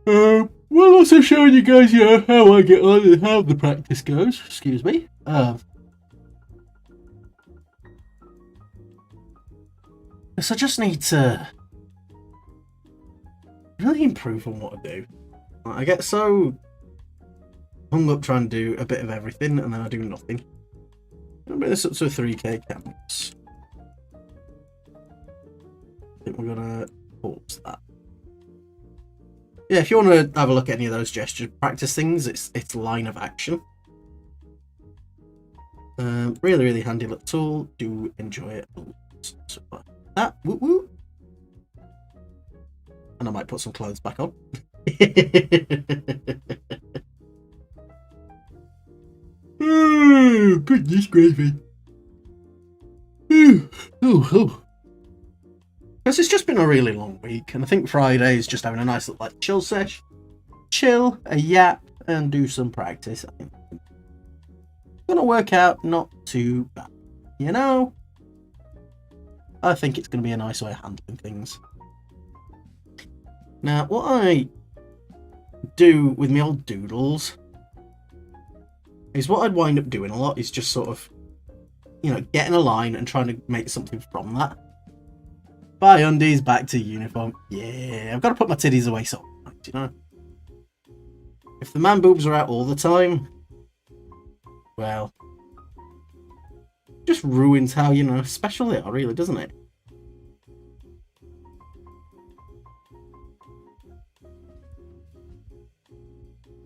Well, also showing you guys, how I get on and how the practice goes. Excuse me. So I just need to really improve on what I do. I get so hung up trying to do a bit of everything, and then I do nothing. I'll bring this up to a 3K canvas. I think we're gonna pause that. Yeah, if you want to have a look at any of those gesture practice things, it's line of action. Really, really handy little tool. Do enjoy it. So that, woo woo. And I might put some clothes back on. Oh, goodness gravy. Because it's just been a really long week, and I think Friday is just having a nice little chill sesh. Chill, a yap, and do some practice. I think it's gonna work out not too bad. You know? I think it's gonna be a nice way of handling things. Now, what I do with my old doodles is what I'd wind up doing a lot is just sort of, getting a line and trying to make something from that. Bye undies, back to uniform. Yeah, I've got to put my titties away sometimes, If the man boobs are out all the time, well, just ruins how, special they are, really, doesn't it?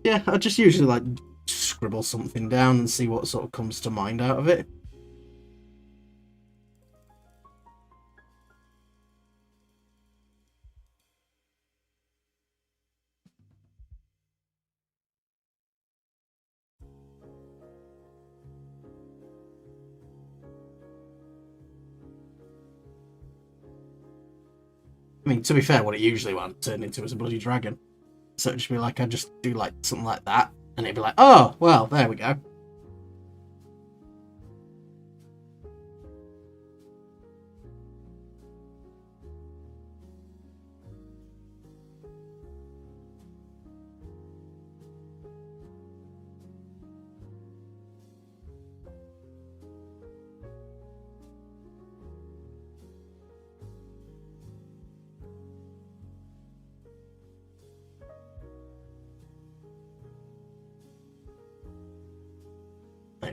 Yeah, I just usually scribble something down and see what sort of comes to mind out of it. I mean, to be fair, what it usually would turn into is a bloody dragon. So it'd just be I'd just do something like that, and it'd be oh, well, there we go.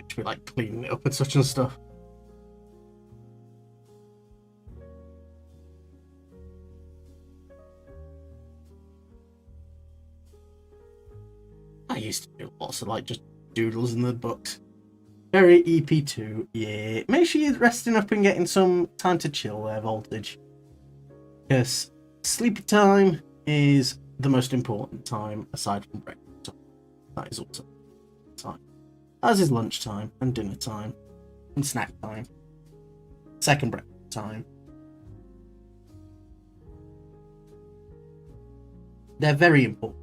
To be cleaning it up and such and stuff. I used to do lots of just doodles in the books. Very EP2, yeah. Make sure you're resting up and getting some time to chill there, Voltage. Because sleepy time is the most important time aside from breakfast. That is also time. As is lunchtime and dinner time and snack time. Second breakfast time. They're very important.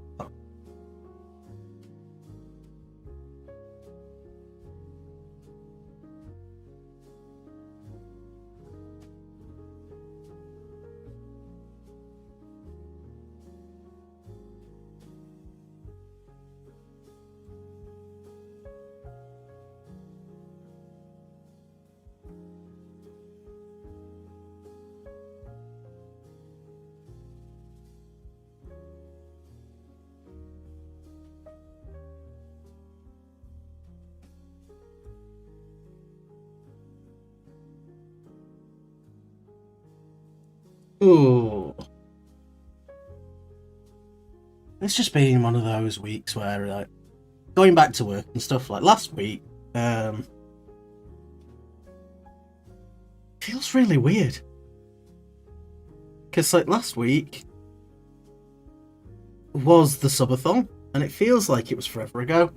Ooh. It's just been one of those weeks where, going back to work and stuff, last week, feels really weird. Because, last week was the subathon, and it feels like it was forever ago.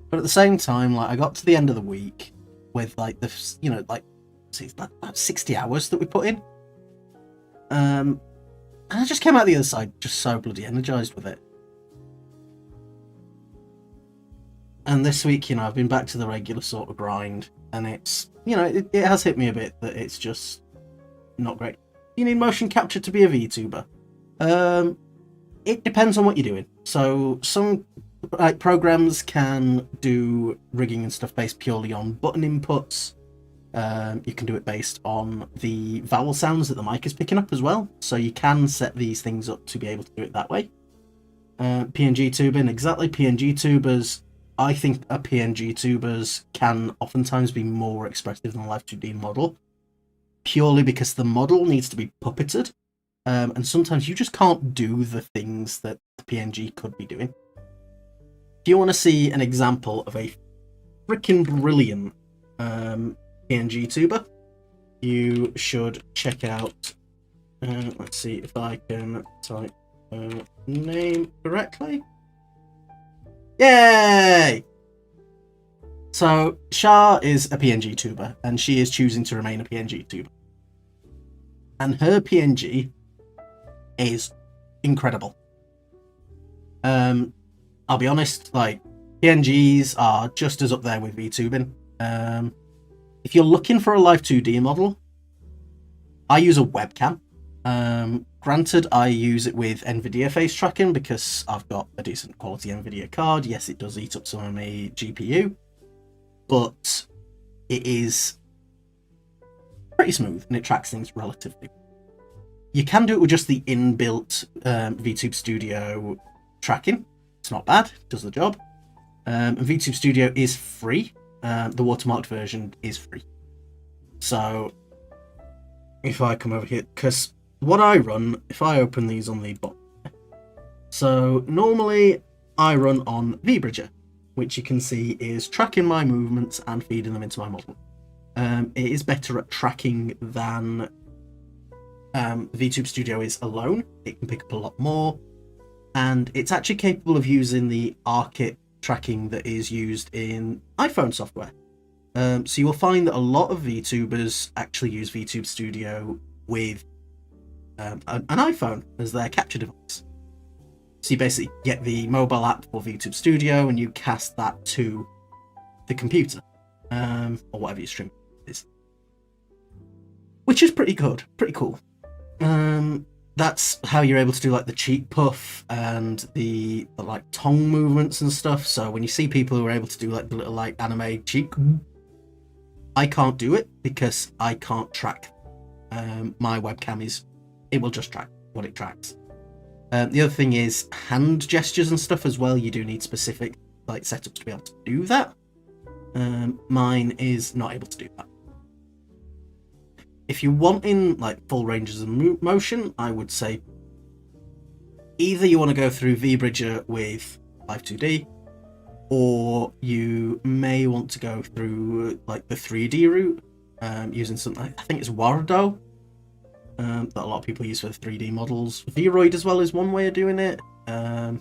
But at the same time, I got to the end of the week with, about 60 hours that we put in. And I just came out the other side just so bloody energized with it. And this week, I've been back to the regular sort of grind, and it's, it has hit me a bit that it's just not great. You need motion capture to be a VTuber. It depends on what you're doing. So some programs can do rigging and stuff based purely on button inputs. You can do it based on the vowel sounds that the mic is picking up as well. So you can set these things up to be able to do it that way. PNG tubing, exactly. PNG tubers, I think PNG tubers can oftentimes be more expressive than a Live 2D model, purely because the model needs to be puppeted. and sometimes you just can't do the things that the PNG could be doing. If you want to see an example of a freaking brilliant PNG tuber, you should check out. Let's see if I can type name correctly. Yay! So Shah is a PNG tuber, and she is choosing to remain a PNG tuber. And her PNG is incredible. I'll be honest, like, PNGs are just as up there with VTubing. If you're looking for a live 2D model, I use a webcam. Granted, I use it with NVIDIA face tracking because I've got a decent quality NVIDIA card. Yes, it does eat up some of my GPU, but it is pretty smooth and it tracks things relatively. You can do it with just the inbuilt VTube Studio tracking. It's not bad, it does the job. VTube Studio is free. The watermarked version is free. So if I come over here, because what I run, if I open these on the bottom, so normally I run on VBridger, which you can see is tracking my movements and feeding them into my model. It is better at tracking than VTube Studio is alone. It can pick up a lot more, and it's actually capable of using the ARKit tracking that is used in iPhone software. So you will find that a lot of VTubers actually use VTube Studio with an iPhone as their capture device. So you basically get the mobile app for VTube Studio and you cast that to the computer, or whatever your stream is, which is pretty good, pretty cool. That's how you're able to do like the cheek puff and the like tongue movements and stuff. So when you see people who are able to do like the little like anime cheek, I can't do it because I can't track. My webcam it will just track what it tracks. The other thing is hand gestures and stuff as well. You do need specific like setups to be able to do that. Mine is not able to do that. If you're wanting like full ranges of motion, I would say either you want to go through VBridger with Live 2D, or you may want to go through like the 3D route, using something, I think it's Wardo, that a lot of people use for 3D models. Vroid as well is one way of doing it. Vroid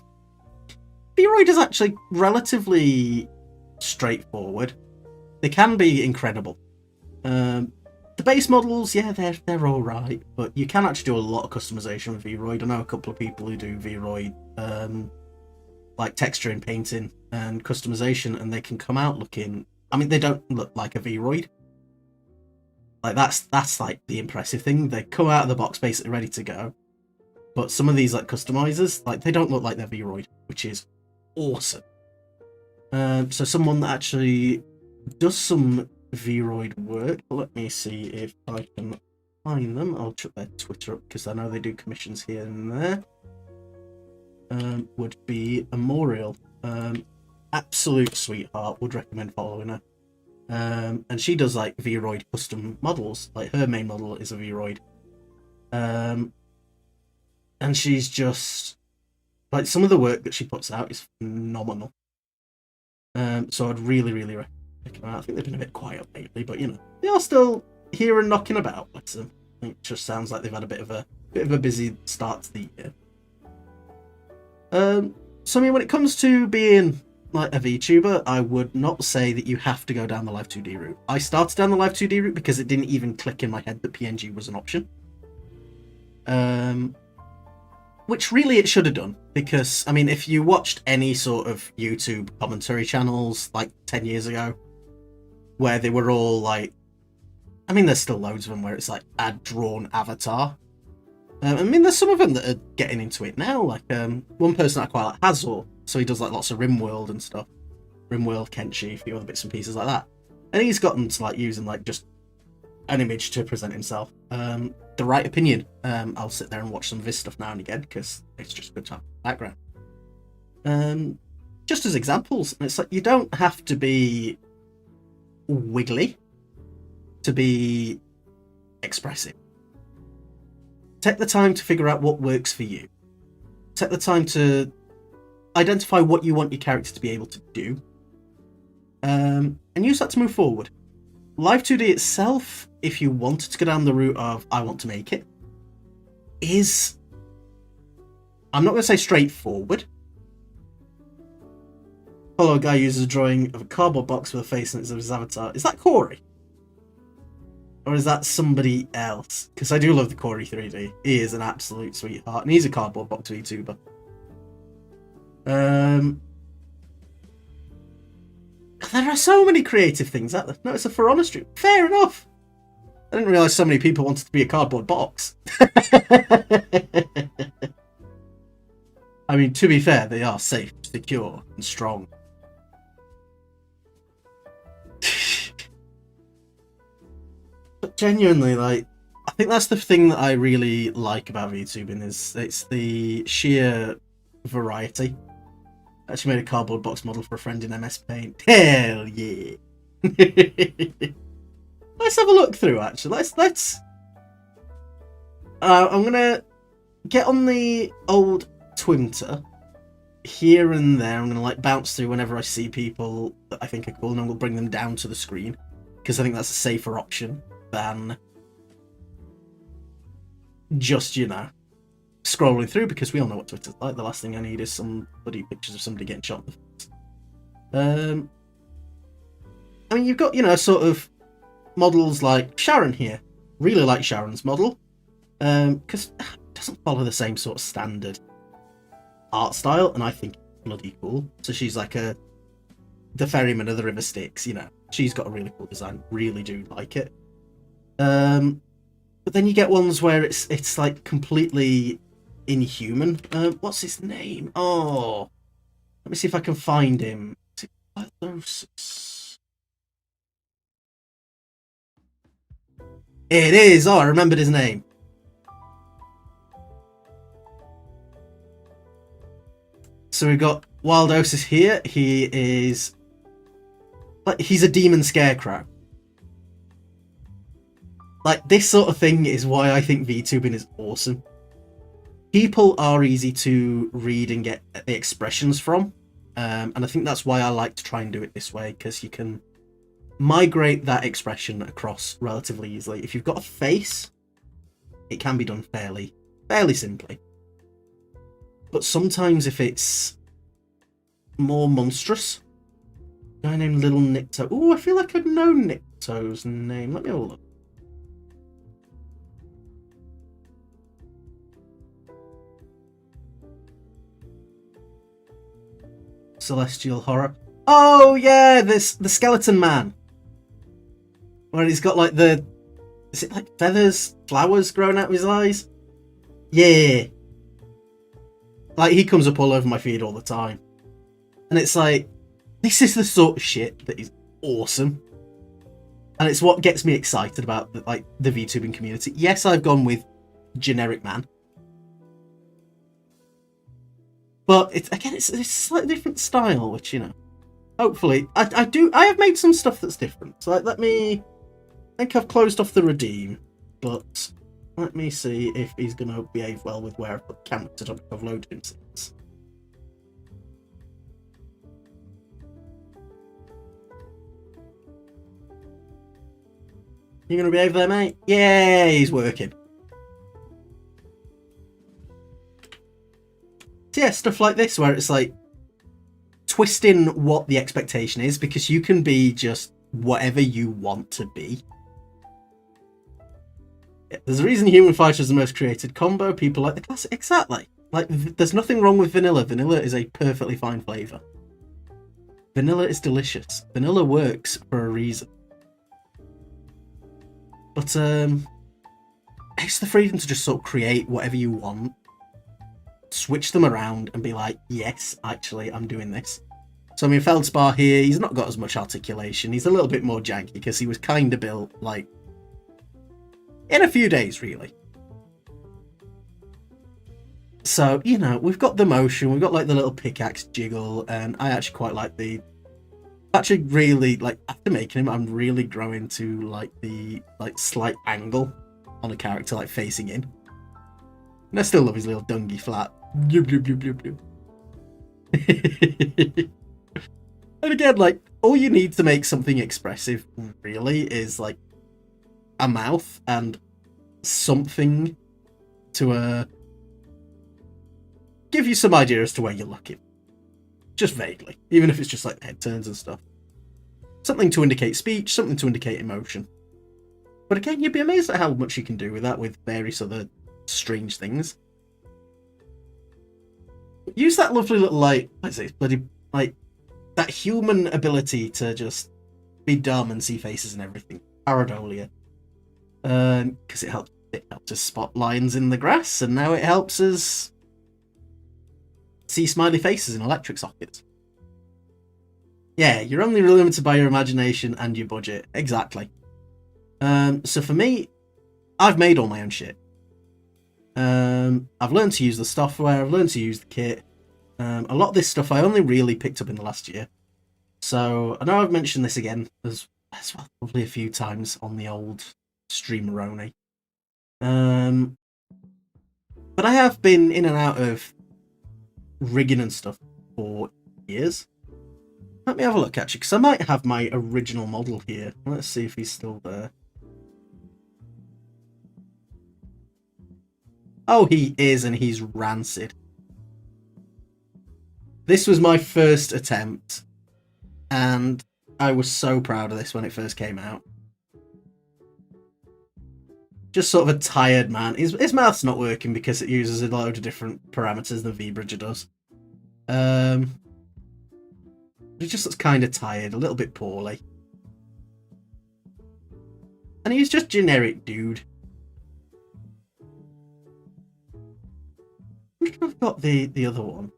is actually relatively straightforward. They can be incredible. The base models, yeah, they're all right, but you can actually do a lot of customization with Vroid. I know a couple of people who do Vroid, like texturing, painting, and customization, and they can come out looking. I mean, they don't look like a Vroid. Like that's like the impressive thing. They come out of the box basically ready to go. But some of these like customizers, like they don't look like they're Vroid, which is awesome. So someone that actually does some Vroid work. Let me see if I can find them. I'll chuck their Twitter up because I know they do commissions here and there. Would be Amorial. Absolute sweetheart. Would recommend following her. And she does like Vroid custom models. Like her main model is a Vroid. And she's just like, some of the work that she puts out is phenomenal. So I'd really recommend. I think they've been a bit quiet lately, but you know, they are still here and knocking about. I think it just sounds like they've had a bit of a busy start to the year. So I mean, when it comes to being like a VTuber, I would not say that you have to go down the Live 2D route. I started down the Live 2D route because it didn't even click in my head that PNG was an option. Which really it should have done, because I mean, if you watched any sort of YouTube commentary channels like 10 years ago, where they were all like, I mean, there's still loads of them where it's like a drawn avatar. I mean, there's some of them that are getting into it now. Like one person I quite like, Hazor, so he does like lots of RimWorld and stuff. RimWorld, Kenshi, a few other bits and pieces like that. And he's gotten to like using like just an image to present himself. The right opinion. I'll sit there and watch some of his stuff now and again because it's just good to have background. Just as examples, it's like you don't have to be wiggly to be expressive. Take the time to figure out what works for you. Take the time to identify what you want your character to be able to do. And use that to move forward. Live 2D itself, if you wanted to go down the route of I want to make it, is, I'm not going to say straightforward. Follow a guy uses a drawing of a cardboard box with a face and it's of his avatar. Is that Corey? Or is that somebody else? Because I do love the Corey 3D. He is an absolute sweetheart, and he's a cardboard box VTuber. There are so many creative things out there. No, it's a For Honor stream. Fair enough. I didn't realise so many people wanted to be a cardboard box. I mean, to be fair, they are safe, secure, and strong. But genuinely, like, I think that's the thing that I really like about VTubing is it's the sheer variety. I actually made a cardboard box model for a friend in MS Paint. Hell yeah! Let's have a look through. Actually, let's. I'm gonna get on the old Twitter here and there. I'm gonna like bounce through whenever I see people that I think are cool, and I'm gonna bring them down to the screen because I think that's a safer option than just, you know, scrolling through, because we all know what Twitter's like. The last thing I need is some bloody pictures of somebody getting shot in the face. I mean, you've got, you know, sort of models like Sharon here. Really like Sharon's model, because it doesn't follow the same sort of standard art style, and I think it's bloody cool. So she's like the ferryman of the River Styx, you know. She's got a really cool design. Really do like it. But then you get ones where it's like completely inhuman. What's his name? Oh, let me see if I can find him. Is it Pythosis? It is. Oh, I remembered his name. So we've got Wildosis here. He is like, he's a demon scarecrow. Like, this sort of thing is why I think VTubing is awesome. People are easy to read and get the expressions from. And I think that's why I like to try and do it this way, because you can migrate that expression across relatively easily. If you've got a face, it can be done fairly simply. But sometimes if it's more monstrous, a guy named Little Nicto. Ooh, I feel like I know Nicto's name. Let me have a look. Celestial Horror. Oh yeah, the Skeleton Man. Where he's got like is it like feathers, flowers growing out of his eyes? Yeah. Like, he comes up all over my feed all the time. And it's like, this is the sort of shit that is awesome. And it's what gets me excited about the VTubing community. Yes, I've gone with generic man. But it's a slightly different style, which, you know, hopefully I have made some stuff that's different. So let me, I think I've closed off the redeem, but let me see if he's going to behave well with where I've put characters I've loaded him since. You going to behave there, mate? Yeah, he's working. So yeah, stuff like this where it's like twisting what the expectation is, because you can be just whatever you want to be. There's a reason Human Fighter is the most created combo. People like the classic. Exactly. Like, there's nothing wrong with vanilla. Vanilla is a perfectly fine flavour. Vanilla is delicious. Vanilla works for a reason. But it's the freedom to just sort of create whatever you want, switch them around and be like, yes, actually, I'm doing this. So I mean, Feldspar here, he's not got as much articulation. He's a little bit more janky because he was kind of built like in a few days, really. So, you know, we've got the motion, we've got like the little pickaxe jiggle, and I actually quite like actually really, like, after making him, I'm really growing to like the slight angle on a character, like facing in. And I still love his little dungy flat. Bloop, bloop, bloop, bloop, bloop. And again, like, all you need to make something expressive, really, is, like, a mouth and something to, give you some idea as to where you're looking. Just vaguely. Even if it's just, like, head turns and stuff. Something to indicate speech, something to indicate emotion. But again, you'd be amazed at how much you can do with that with various other strange things. Use that lovely little, like, what is it, bloody, like, that human ability to just be dumb and see faces and everything. Pareidolia. Because it helps us spot lines in the grass, and now it helps us see smiley faces in electric sockets. Yeah, you're only really limited by your imagination and your budget. Exactly. So for me, I've made all my own shit. I've learned to use the software, I've learned to use the kit. A lot of this stuff I only really picked up in the last year. So I know I've mentioned this again as well, probably a few times on the old Streameroni. But I have been in and out of rigging and stuff for years. Let me have a look, actually, because I might have my original model here. Let's see if he's still there. Oh, he is, and he's rancid. This was my first attempt, and I was so proud of this when it first came out. Just sort of a tired man. His mouth's not working because it uses a load of different parameters than VBridger does. He just looks kind of tired, a little bit poorly. And he's just generic dude. I think I've got the other one.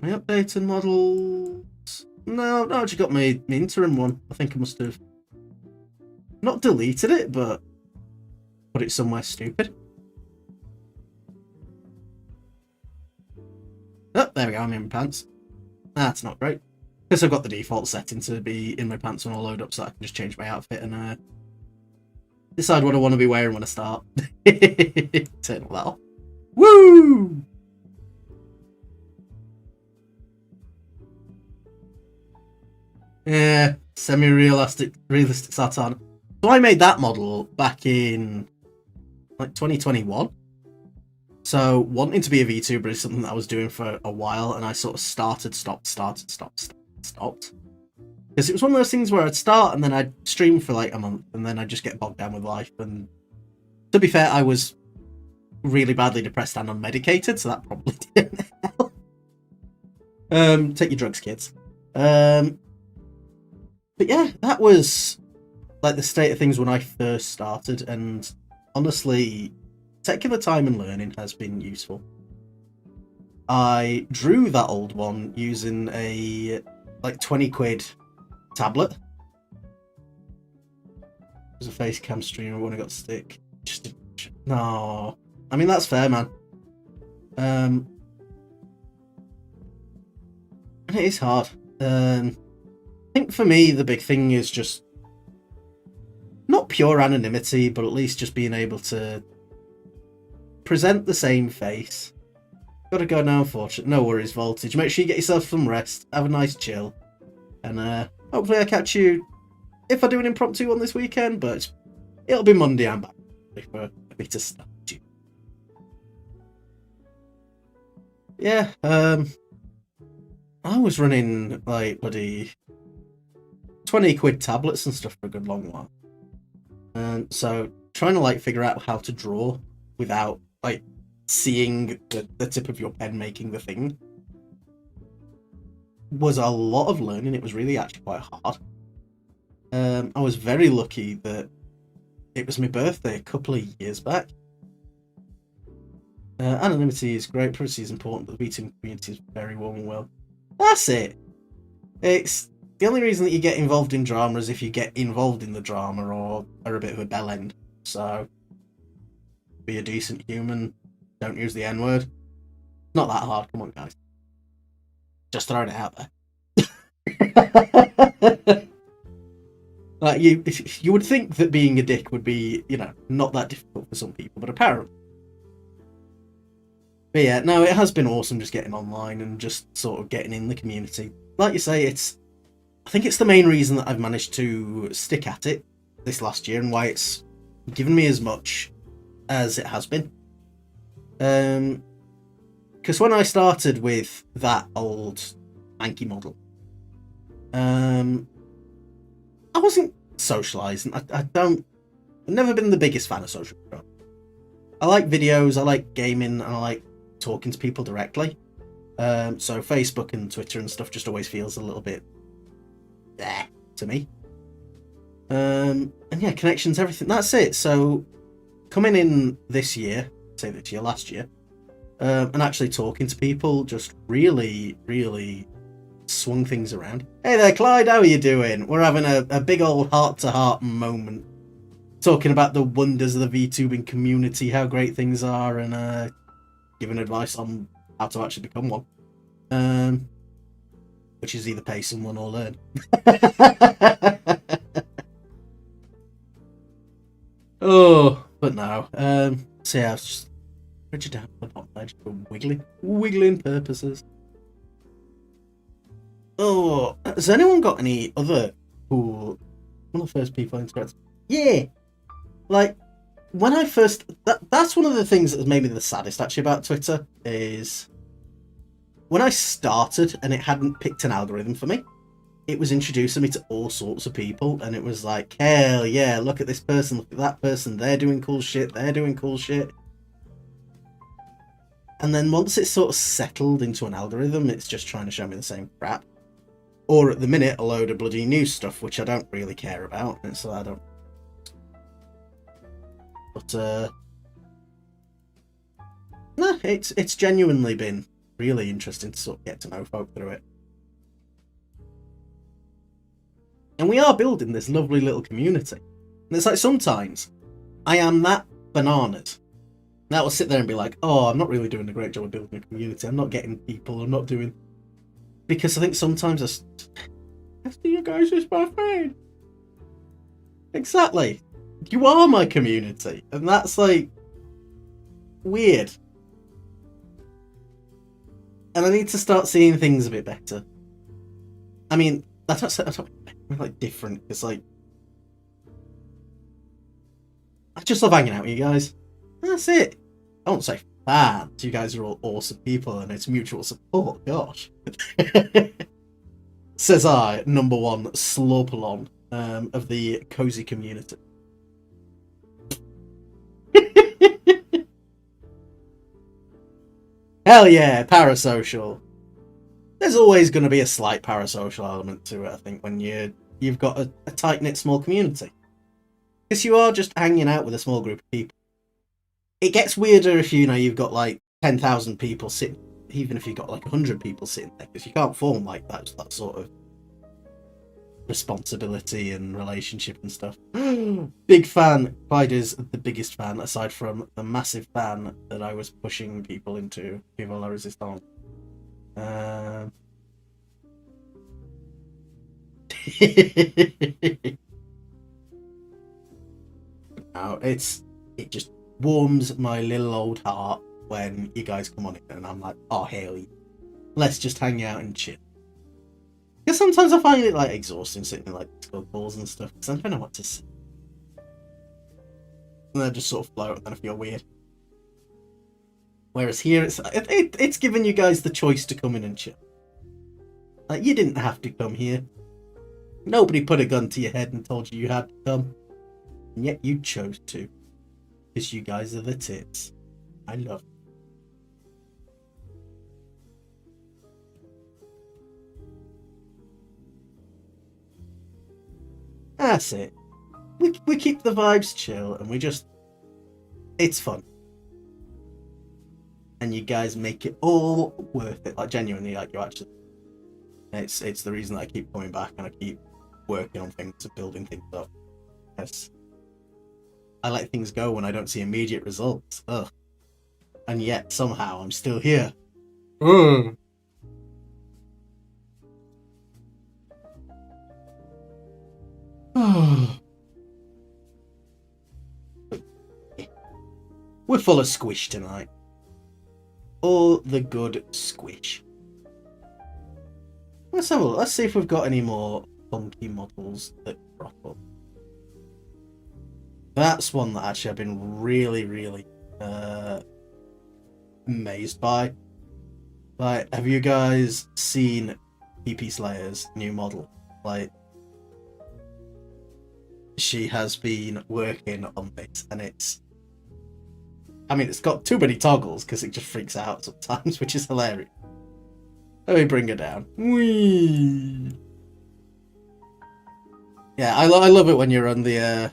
My updated models. No, I've actually got my interim one. I think I must have not deleted it, but put it somewhere stupid. Oh, there we go, I'm in my pants. That's not great. Because I've got the default setting to be in my pants when I load up, so I can just change my outfit and decide what I want to be wearing when I start. Turn all that off. Woo! Yeah, realistic Sartan. So I made that model back in like 2021. So wanting to be a VTuber is something that I was doing for a while, and I sort of stopped. Because it was one of those things where I'd start and then I'd stream for like a month, and then I'd just get bogged down with life. And to be fair, I was really badly depressed and unmedicated, so that probably didn't help. Take your drugs, kids. But yeah, that was like the state of things when I first started, and honestly, taking the time and learning has been useful. I drew that old one using a like 20 quid tablet. It was a face cam streamer when I got stick. No, I mean, that's fair, man. And it is hard. I think for me, the big thing is just not pure anonymity, but at least just being able to present the same face. Gotta go now, unfortunately. No worries, Voltage. Make sure you get yourself some rest. Have a nice chill. And hopefully I'll catch you if I do an impromptu one this weekend, but it'll be Monday. I'm back for a bit of stuff. Yeah, I was running like bloody 20 quid tablets and stuff for a good long while. And so trying to like figure out how to draw without like seeing the tip of your pen making the thing was a lot of learning. It was really actually quite hard. I was very lucky that it was my birthday a couple of years back. Anonymity is great, privacy is important, but the VTuber community is very warm and well. That's it. It's the only reason that you get involved in drama is if you get involved in the drama or are a bit of a bellend. So be a decent human. Don't use the N-word. Not that hard. Come on, guys. Just throwing it out there. Like you would think that being a dick would be, not that difficult for some people, but apparently. But yeah, no, it has been awesome just getting online and just sort of getting in the community. Like you say, I think it's the main reason that I've managed to stick at it this last year and why it's given me as much as it has been. Because when I started with that old Anki model, I wasn't socializing. I've never been the biggest fan of social media. I like videos, I like gaming, and I like talking to people directly. So Facebook and Twitter and stuff just always feels a little bit to me. And yeah, connections, everything. That's it. So coming in last year, and actually talking to people just really, really swung things around. Hey there, Clyde, how are you doing? We're having a big old heart-to-heart moment, talking about the wonders of the VTubing community, how great things are, and giving advice on how to actually become one. Which is either pay someone or learn. Oh, but no. So yeah, I was just rigid down the bottom edge for wiggling purposes. Oh, has anyone got any other cool? One of the first people I interacted. Yeah, like when I first. That's one of the things that has made me the saddest actually about Twitter is when I started and it hadn't picked an algorithm for me. It was introducing me to all sorts of people, and it was like, hell yeah, look at this person, look at that person, they're doing cool shit. And then once it's sort of settled into an algorithm, it's just trying to show me the same crap. Or at the minute, a load of bloody new stuff, which I don't really care about, and so I don't. But no, it's genuinely been really interesting to sort of get to know folk through it. And we are building this lovely little community. And it's like sometimes I am that bananas. And I will sit there and be like, oh, I'm not really doing a great job of building a community. I'm not getting people. I'm not doing. Because I think sometimes after you guys is my friend. Exactly. You are my community. And that's like weird. And I need to start seeing things a bit better. I mean, I don't like different. It's like I just love hanging out with you guys. That's it. I won't say fans. You guys are all awesome people, and it's mutual support. Gosh. Says I, number one slurpalon of the cozy community. Hell yeah, parasocial. There's always going to be a slight parasocial element to it, I think, when you've got a tight-knit small community. Because you are just hanging out with a small group of people. It gets weirder if you've got like 10,000 people sitting, even if you've got like 100 people sitting there, because you can't form like that sort of responsibility and relationship and stuff. Big fan. Clyde is the biggest fan, aside from the massive fan that I was pushing people into Viva la Resistance. No, it just warms my little old heart when you guys come on it, and I'm like, oh hell yeah. Let's just hang out and chill. Because sometimes I find it like exhausting sitting in like Discord calls and stuff, because I don't know what to say. And I just sort of float and then I feel weird. Whereas here, it's giving you guys the choice to come in and chill. Like, you didn't have to come here. Nobody put a gun to your head and told you had to come. And yet you chose to. Because you guys are the tits. I love it. That's it. We keep the vibes chill and we just... It's fun. And you guys make it all worth it. Like, genuinely, like, you actually... It's the reason I keep coming back and I keep working on things and building things up. Yes. I let things go when I don't see immediate results. Ugh. And yet, somehow, I'm still here. We're full of squish tonight. All the good squish. Let's have a look. Let's see if we've got any more funky models that crop up. That's one that actually I've been really amazed by. Like, have you guys seen PP Slayer's new model? Like, she has been working on this, and it's got too many toggles because it just freaks out sometimes, which is hilarious. Let me bring her down. Whee! Yeah, I love it when you're on the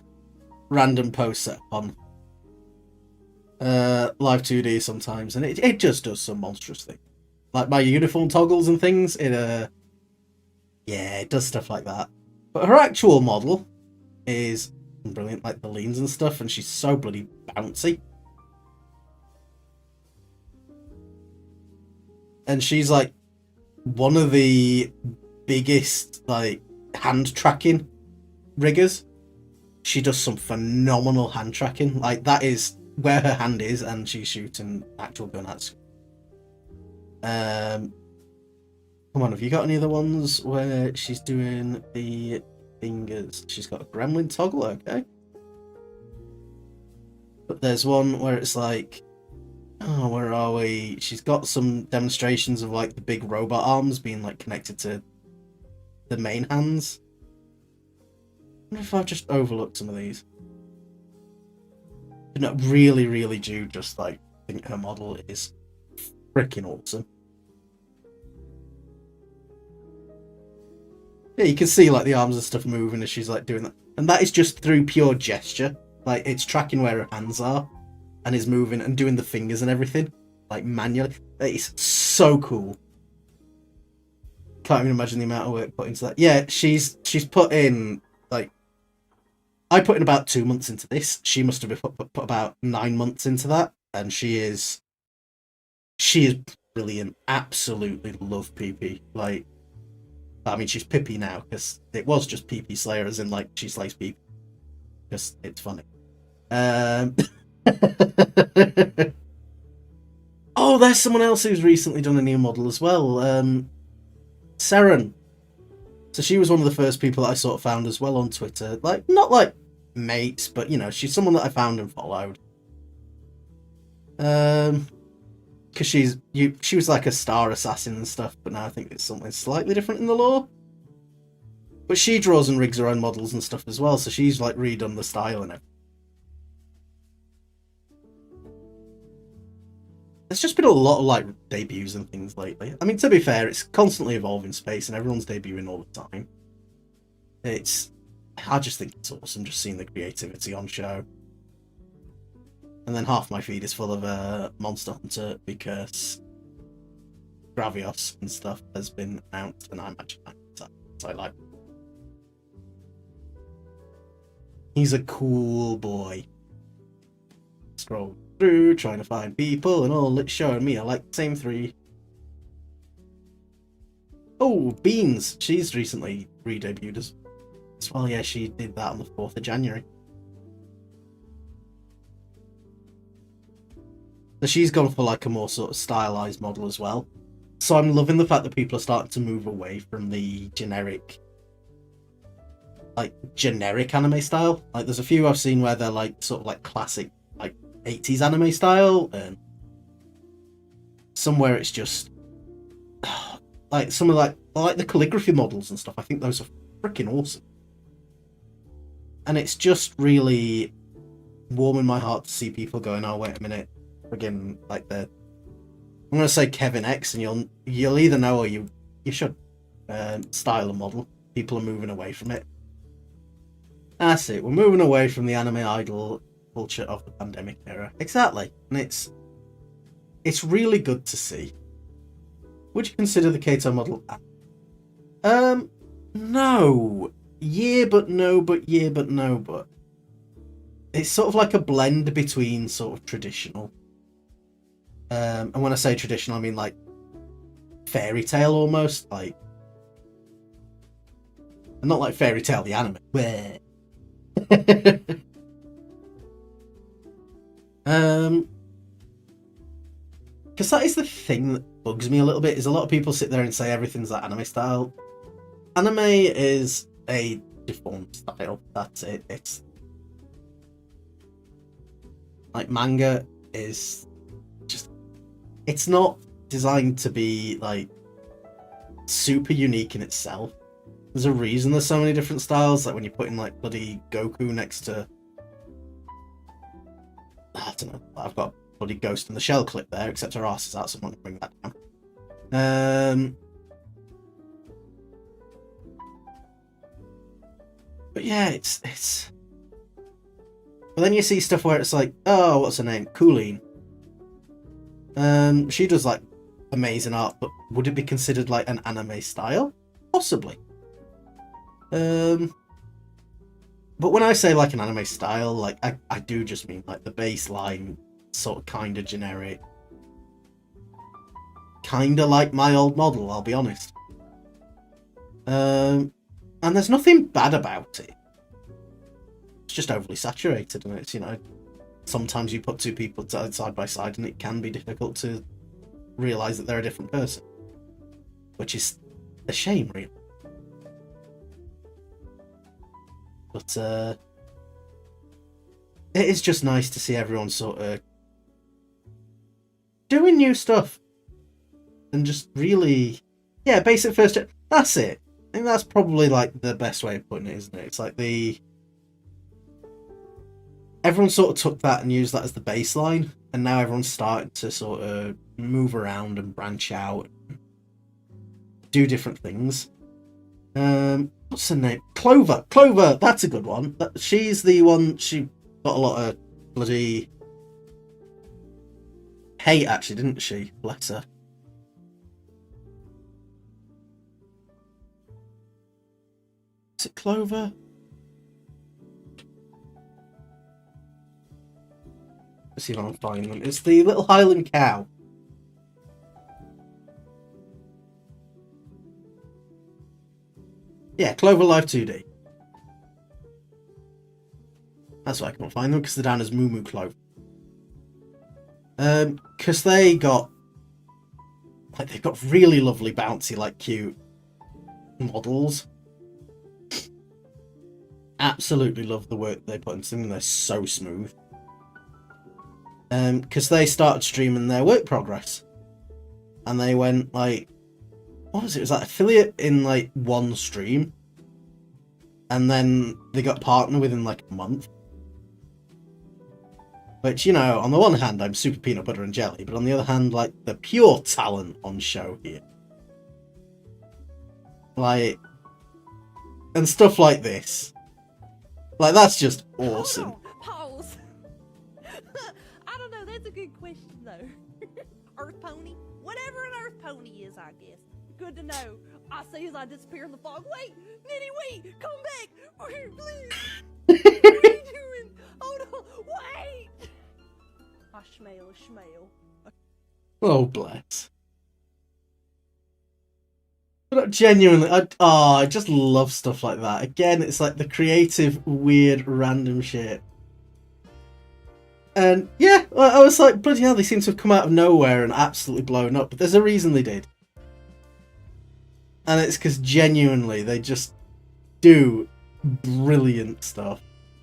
random post set on Live 2D sometimes, and it just does some monstrous thing. Like my uniform toggles and things, it does stuff like that. But her actual model is brilliant, like the leans and stuff, and she's so bloody bouncy. And she's like one of the biggest like hand tracking riggers. She does some phenomenal hand tracking. Like, that is where her hand is, and she's shooting actual gun at. Come on, have you got any other ones where she's doing the fingers? She's got a gremlin toggle, okay. But there's one where it's like, oh, where are we? She's got some demonstrations of like the big robot arms being like connected to the main hands. I wonder if I've just overlooked some of these. But no, really do just like think her model is freaking awesome. Yeah, you can see like the arms and stuff moving as she's like doing that. And that is just through pure gesture. Like, it's tracking where her hands are and is moving and doing the fingers and everything, like manually. It's so cool. Can't even imagine the amount of work put into that. Yeah, she's put in, like, I put in about 2 months into this. She must have put about 9 months into that, and she is brilliant. Absolutely love PP. Like, I mean, she's Pippi now, because it was just PP Slayer, as in, like, she slays people. Just, it's funny. Oh, there's someone else who's recently done a new model as well. Seren. So she was one of the first people that I sort of found as well on Twitter. Like, not like mates, but, you know, she's someone that I found and followed. Because she was like a star assassin and stuff, but now I think it's something slightly different in the lore. But she draws and rigs her own models and stuff as well, so she's like redone the style and everything. There's just been a lot of like debuts and things lately. I mean, to be fair, it's constantly evolving space and everyone's debuting all the time. I just think it's awesome just seeing the creativity on show. And then half my feed is full of Monster Hunter because Gravios and stuff has been announced, and I'm actually so I like. He's a cool boy. Scroll through, trying to find people, and all it's showing me are like the same three. Oh, Beans! She's recently re-debuted as well. Yeah, she did that on the 4th of January. So she's gone for like a more sort of stylized model as well. So I'm loving the fact that people are starting to move away from the generic anime style. Like, there's a few I've seen where they're like sort of like classic like 80s anime style, and somewhere it's just like some of like the calligraphy models and stuff. I think those are freaking awesome, and it's just really warming my heart to see people going, oh wait a minute, again, like I'm gonna say Kevin X, and you'll either know or you should style a model. People are moving away from it. That's it. We're moving away from the anime idol culture of the pandemic era. Exactly, and it's really good to see. Would you consider the Kato model? No. Yeah, but no, but yeah, but no, but. It's sort of like a blend between sort of traditional. And when I say traditional, I mean like fairy tale almost. Like, And not like Fairy Tail the anime. Where? Because that is the thing that bugs me a little bit, is a lot of people sit there and say everything's like anime style. Anime is a deformed style. That's it. It's like manga is just, it's not designed to be like super unique in itself. There's a reason there's so many different styles, like when you put in like bloody Goku next to, I don't know, I've got bloody Ghost in the Shell clip there, except her ass is out, someone can bring that down. But yeah, it's but then you see stuff where it's like, oh, what's her name? Colleen. She does like amazing art, but would it be considered like an anime style? Possibly. But when I say like an anime style, like I do just mean like the baseline, sort of kind of generic. Kind of like My Old Model, I'll be honest. And there's nothing bad about it. It's just overly saturated, and it's, you know, sometimes you put two people side by side and it can be difficult to realise that they're a different person. Which is a shame, really. But it is just nice to see everyone sort of doing new stuff. And just really, yeah, basic first, that's it. I think that's probably like the best way of putting it, isn't it? It's like everyone sort of took that and used that as the baseline, and now everyone's starting to sort of move around and branch out, and do different things. What's her name? Clover! Clover! That's a good one. She's the one, she got a lot of bloody hate, actually, didn't she? Bless her. Is it Clover? Let's see if I can find them. It's the little Highland cow. Yeah, Clover Life 2D. That's why I can't find them, because they're down as Moo Moo Clover. Because they got, like, they've got really lovely, bouncy, like, cute models. Absolutely love the work they put into them. They're so smooth. Because they started streaming their work progress, and they went like, what was it? It was like affiliate in like one stream, and then they got partner within like a month. Which, you know, on the one hand, I'm super peanut butter and jelly, but on the other hand, like, the pure talent on show here. Like, and stuff like this. Like, that's just awesome. Pause. I don't know, that's a good question, though. Earth pony? Whatever an earth pony is, I guess. Good to know. I see as I disappear in the fog. Wait! Nitty, wait! Come back! Please! What are you doing? Oh no! Wait! I smell. Oh, bless. But genuinely, I just love stuff like that. Again, it's like the creative, weird, random shit. And yeah, I was like, bloody hell, they seem to have come out of nowhere and absolutely blown up. But there's a reason they did. And it's because genuinely, they just do brilliant stuff.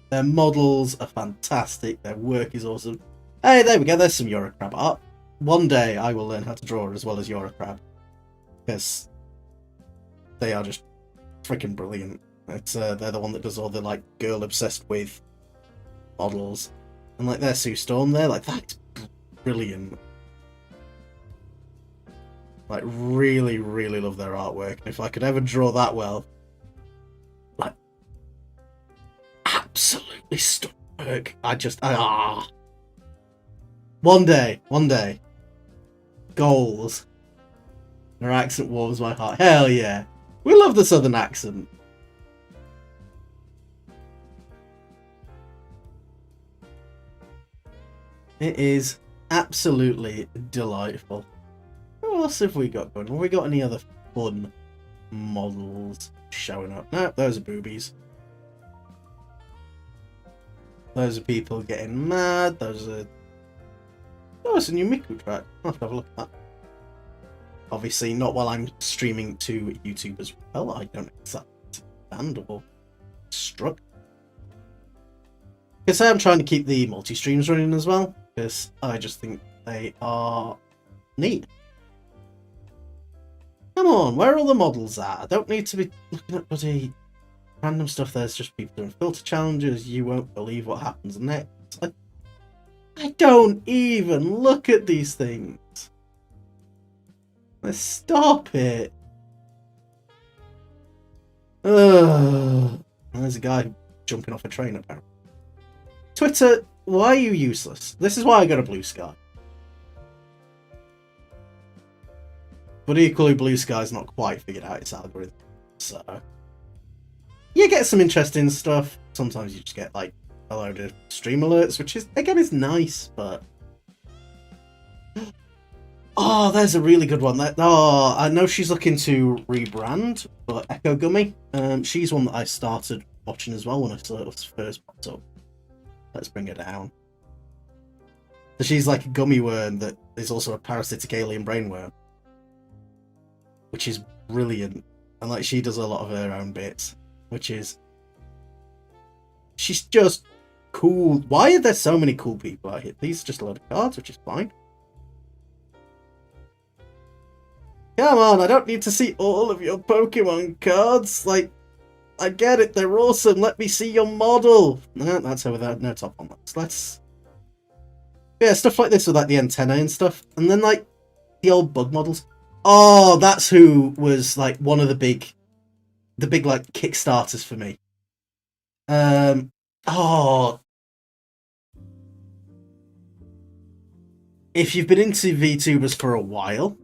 Their models are fantastic. Their work is awesome. Hey, there we go. There's some Eurocrab art. One day I will learn how to draw as well as Eurocrab. Because they are just freaking brilliant. It's they're the one that does all the like girl obsessed with models. And like their Sue Storm there, like that's brilliant. Like really, really love their artwork. And if I could ever draw that well, like absolutely stunning work. One day. Goals. Her accent warms my heart. Hell yeah. We love the southern accent. It is absolutely delightful. What else have we got going? Have we got any other fun models? showing up. No, those are boobies. Those are people getting mad. Those are... Oh, it's a new Miku track. I'll have to have a look at that. Obviously, not while I'm streaming to YouTube as well. I don't accept banned or struck. Because I'm trying to keep the multi-streams running as well. Because I just think they are neat. Come on, where are all the models at? I don't need to be looking at bloody random stuff. There's just people doing filter challenges. You won't believe what happens next. I don't even look at these things. Let's stop it. Ugh. There's a guy jumping off a train apparently. Twitter, why are you useless? This is why I got a Blue Sky. But equally, Blue Sky's not quite figured out its algorithm. So, you get some interesting stuff. Sometimes you just get, like, a load of stream alerts, which is, again, is nice, but... Oh, there's a really good one. Oh, I know she's looking to rebrand, but Echo Gummy. She's one that I started watching as well when I saw it first popped up. Let's bring her down. So she's like a gummy worm that is also a parasitic alien brainworm, which is brilliant. And like she does a lot of her own bits, which is... She's just cool. Why are there so many cool people out here? These are just a load of cards, which is fine. Come on, I don't need to see all of your Pokemon cards. Like, I get it, they're awesome. Let me see your model. No, that's over there. No top on that. Let's... Yeah, stuff like this with like the antennae and stuff. And then like the old bug models. Oh, that's who was like one of the big like Kickstarters for me. Oh. If you've been into VTubers for a while,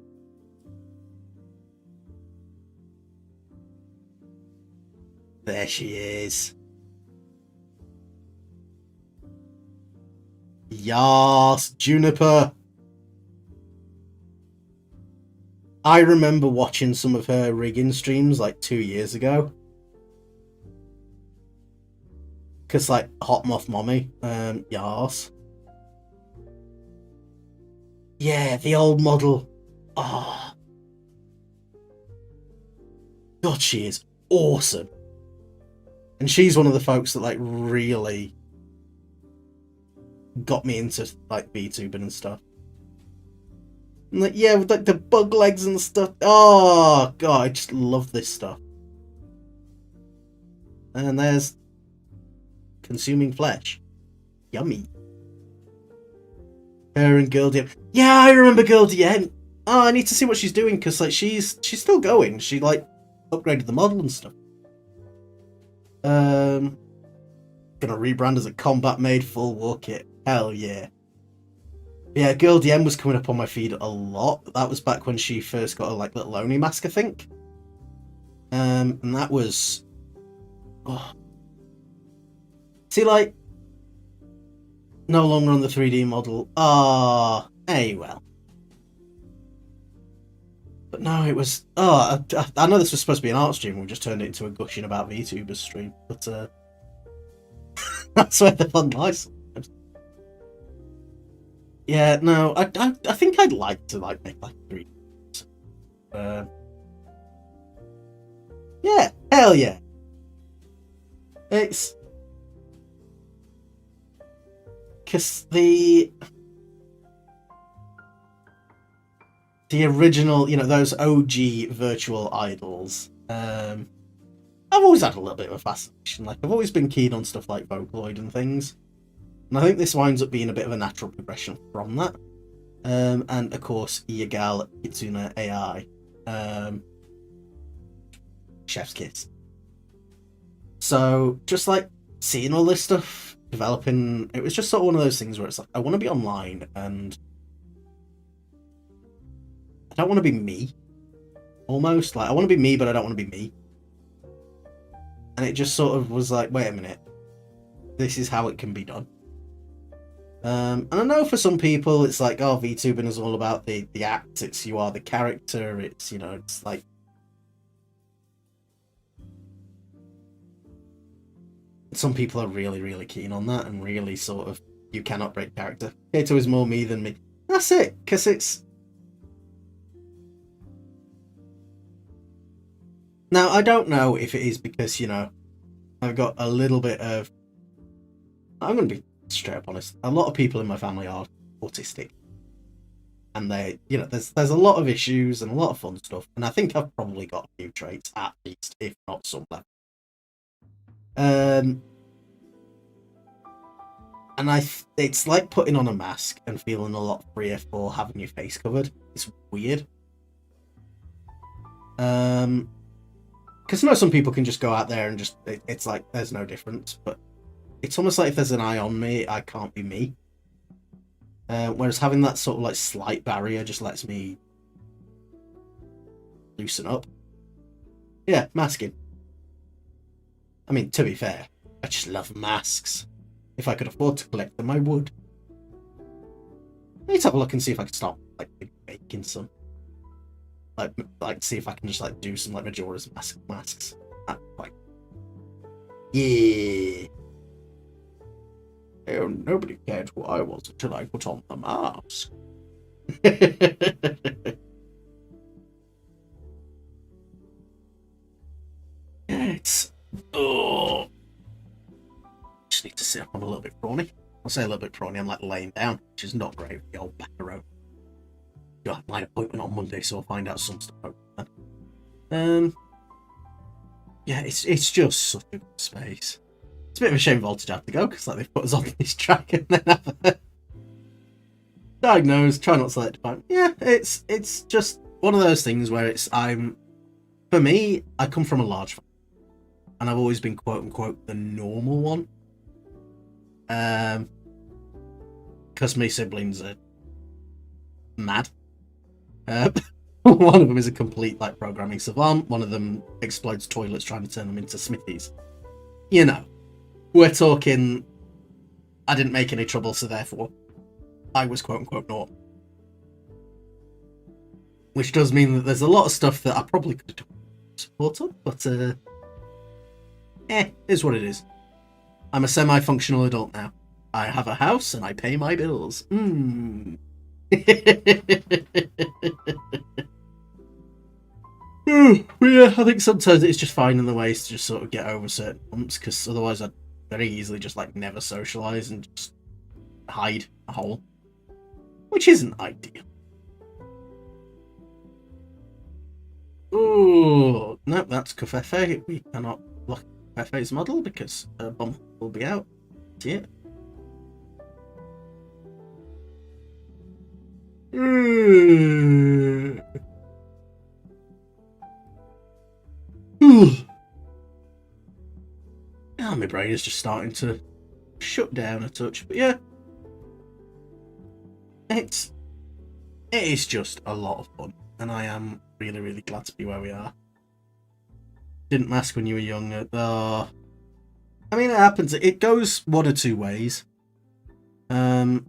there she is. Yas, Juniper. I remember watching some of her rigging streams like 2 years ago. Because like Hot Moth Mommy, Yas. Yeah, the old model. Oh. God, she is awesome. And she's one of the folks that like really got me into like VTubing and stuff. And like, yeah, with like the bug legs and stuff. Oh god, I just love this stuff. And there's consuming flesh. Yummy. Her and Girl DM. Yeah, I remember Girl DM. Oh, I need to see what she's doing because like she's still going. She like upgraded the model and stuff. Gonna rebrand as a combat made full war kit. Hell yeah. Yeah, Girl DM was coming up on my feed a lot. That was back when she first got a like little Oni mask, I think. And that was... Oh. See, like... No longer on the 3D model. Ah, hey, well. But no, it was... Oh, I know this was supposed to be an art stream. We just turned it into a gushing about VTubers stream. But, that's where the fun lies. Yeah, no, I think I'd like to like make like 3. Yeah, hell yeah. It's because the original, you know, those OG virtual idols. I've always had a little bit of a fascination. Like I've always been keen on stuff like Vocaloid and things. And I think this winds up being a bit of a natural progression from that. And of course, Yagal Kitsune AI. Chef's Kiss. So, just like seeing all this stuff developing, it was just sort of one of those things where it's like, I want to be online and I don't want to be me. Almost. Like, I want to be me, but I don't want to be me. And it just sort of was like, wait a minute. This is how it can be done. And I know for some people it's like, oh, VTubing is all about the act, it's you are the character, it's, you know, it's like... some people are really, really keen on that and really sort of, you cannot break character. Kato is more me than me. That's it, because it's... Now, I don't know if it is because, you know, I've got a little bit of... I'm going to be straight up honest. A lot of people in my family are autistic. And they, you know, there's a lot of issues and a lot of fun stuff. And I think I've probably got a few traits, at least, if not some level. And it's like putting on a mask and feeling a lot freer for having your face covered. It's weird. Because I know some people can just go out there and just, it's like, there's no difference. But it's almost like if there's an eye on me, I can't be me. Whereas having that sort of like slight barrier just lets me loosen up. Yeah, masking. I mean, to be fair, I just love masks. If I could afford to collect them, I would. Let's have a look and see if I can start like making some. Like see if I can just like do some like Majora's masks. Like, yeah. Oh, nobody cared who I was until I put on the mask. It's... Oh. Just need to sit up. I'm a little bit prawny. I'll say a little bit prawny. I'm like laying down, which is not great for the old back row. Got my appointment on Monday, so I'll find out some stuff. Yeah, it's just such a good space. It's a bit of a shame Voltage have to go, because like they've put us on this track and then have a diagnose, try not to let it define. Yeah, it's just one of those things where it's for me, I come from a large family, and I've always been quote unquote the normal one. Because my siblings are mad. One of them is a complete like programming savant. One of them explodes toilets trying to turn them into smithies. You know. We're talking, I didn't make any trouble, so therefore, I was quote-unquote normal. Which does mean that there's a lot of stuff that I probably could have done support on, but, is what it is. I'm a semi-functional adult now. I have a house, and I pay my bills. Yeah, I think sometimes it's just finding the ways to just sort of get over certain bumps, because otherwise I'd very easily just like never socialize and just hide a hole, which isn't ideal. Oh no, that's Covfefe. We cannot block Covfefe's model because a bomb will be out. Yeah. Oh, my brain is just starting to shut down a touch, but yeah, it is just a lot of fun, and I am really, really glad to be where we are. Didn't mask when you were younger. I mean, it happens. It goes one or two ways. I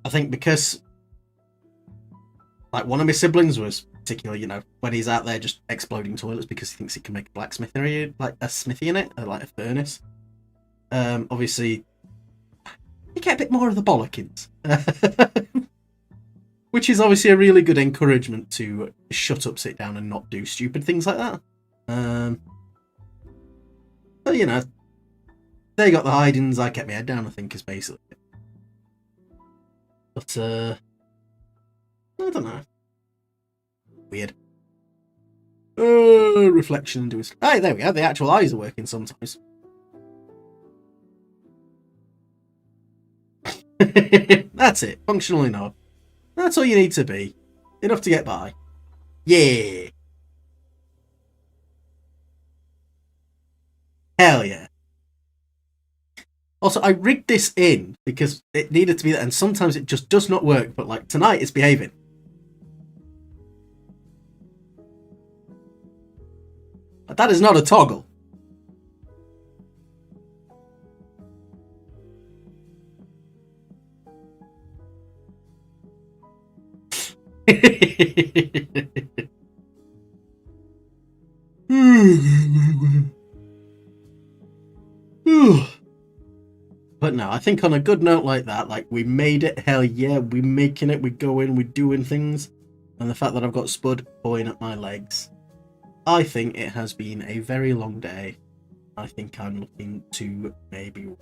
think because like one of my siblings was particularly, you know, when he's out there just exploding toilets because he thinks he can make a blacksmithy, like a smithy in it, or like a furnace. Obviously, you get a bit more of the bollockings. Which is obviously a really good encouragement to shut up, sit down, and not do stupid things like that. But, you know, they got the hidings, I kept my head down, I think, is basically it. But, I don't know. Weird. Reflection into his... Hey, there we go. The actual eyes are working sometimes. That's it. Functional enough. That's all you need to be. Enough to get by. Yeah. Hell yeah. Also, I rigged this in because it needed to be there, and sometimes it just does not work, but like tonight it's behaving. But that is not a toggle. But no, I think on a good note like that, like we made it, hell yeah, we're making it, we're going, we're doing things. And the fact that I've got Spud pulling at my legs, I think it has been a very long day. I think I'm looking to maybe...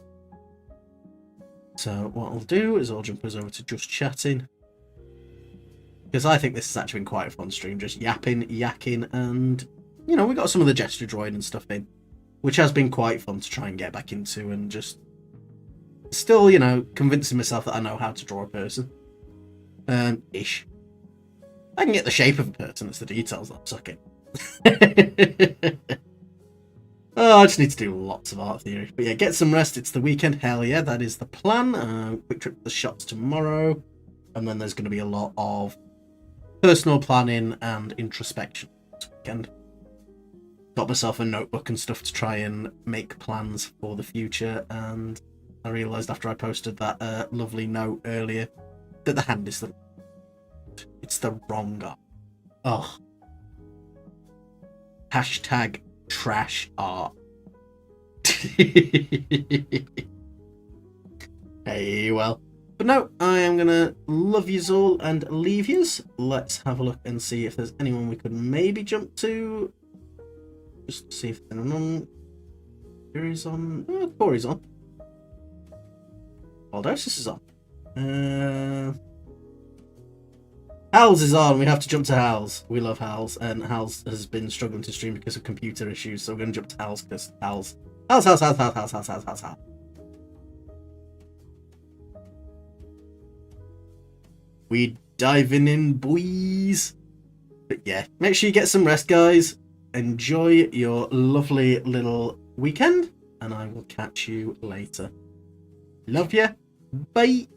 So what I'll do is I'll jump us over to just chatting. Because I think this has actually been quite a fun stream, just yapping, yakking, and, you know, we got some of the gesture drawing and stuff in, which has been quite fun to try and get back into, and just still, you know, convincing myself that I know how to draw a person. Ish. I can get the shape of a person, it's the details that suck it. Oh, I just need to do lots of art theory. But yeah, get some rest, it's the weekend, hell yeah, that is the plan. Quick trip to the shops tomorrow, and then there's going to be a lot of personal planning and introspection this weekend. Got myself a notebook and stuff to try and make plans for the future, and I realised after I posted that lovely note earlier that the hand is it's the wrong art. Oh. Hashtag trash art. Hey, well. But no, I am going to love yous all and leave yous. Let's have a look and see if there's anyone we could maybe jump to. Just see if anyone on. Corey's on. Oh, Corey's on. Baldosis is on. Hals is on. We have to jump to Hals. We love Hals, and Hals has been struggling to stream because of computer issues, so we're going to jump to Hals because Hals. Hals. We diving in, boys. But yeah, make sure you get some rest, guys. Enjoy your lovely little weekend, and I will catch you later. Love ya. Bye.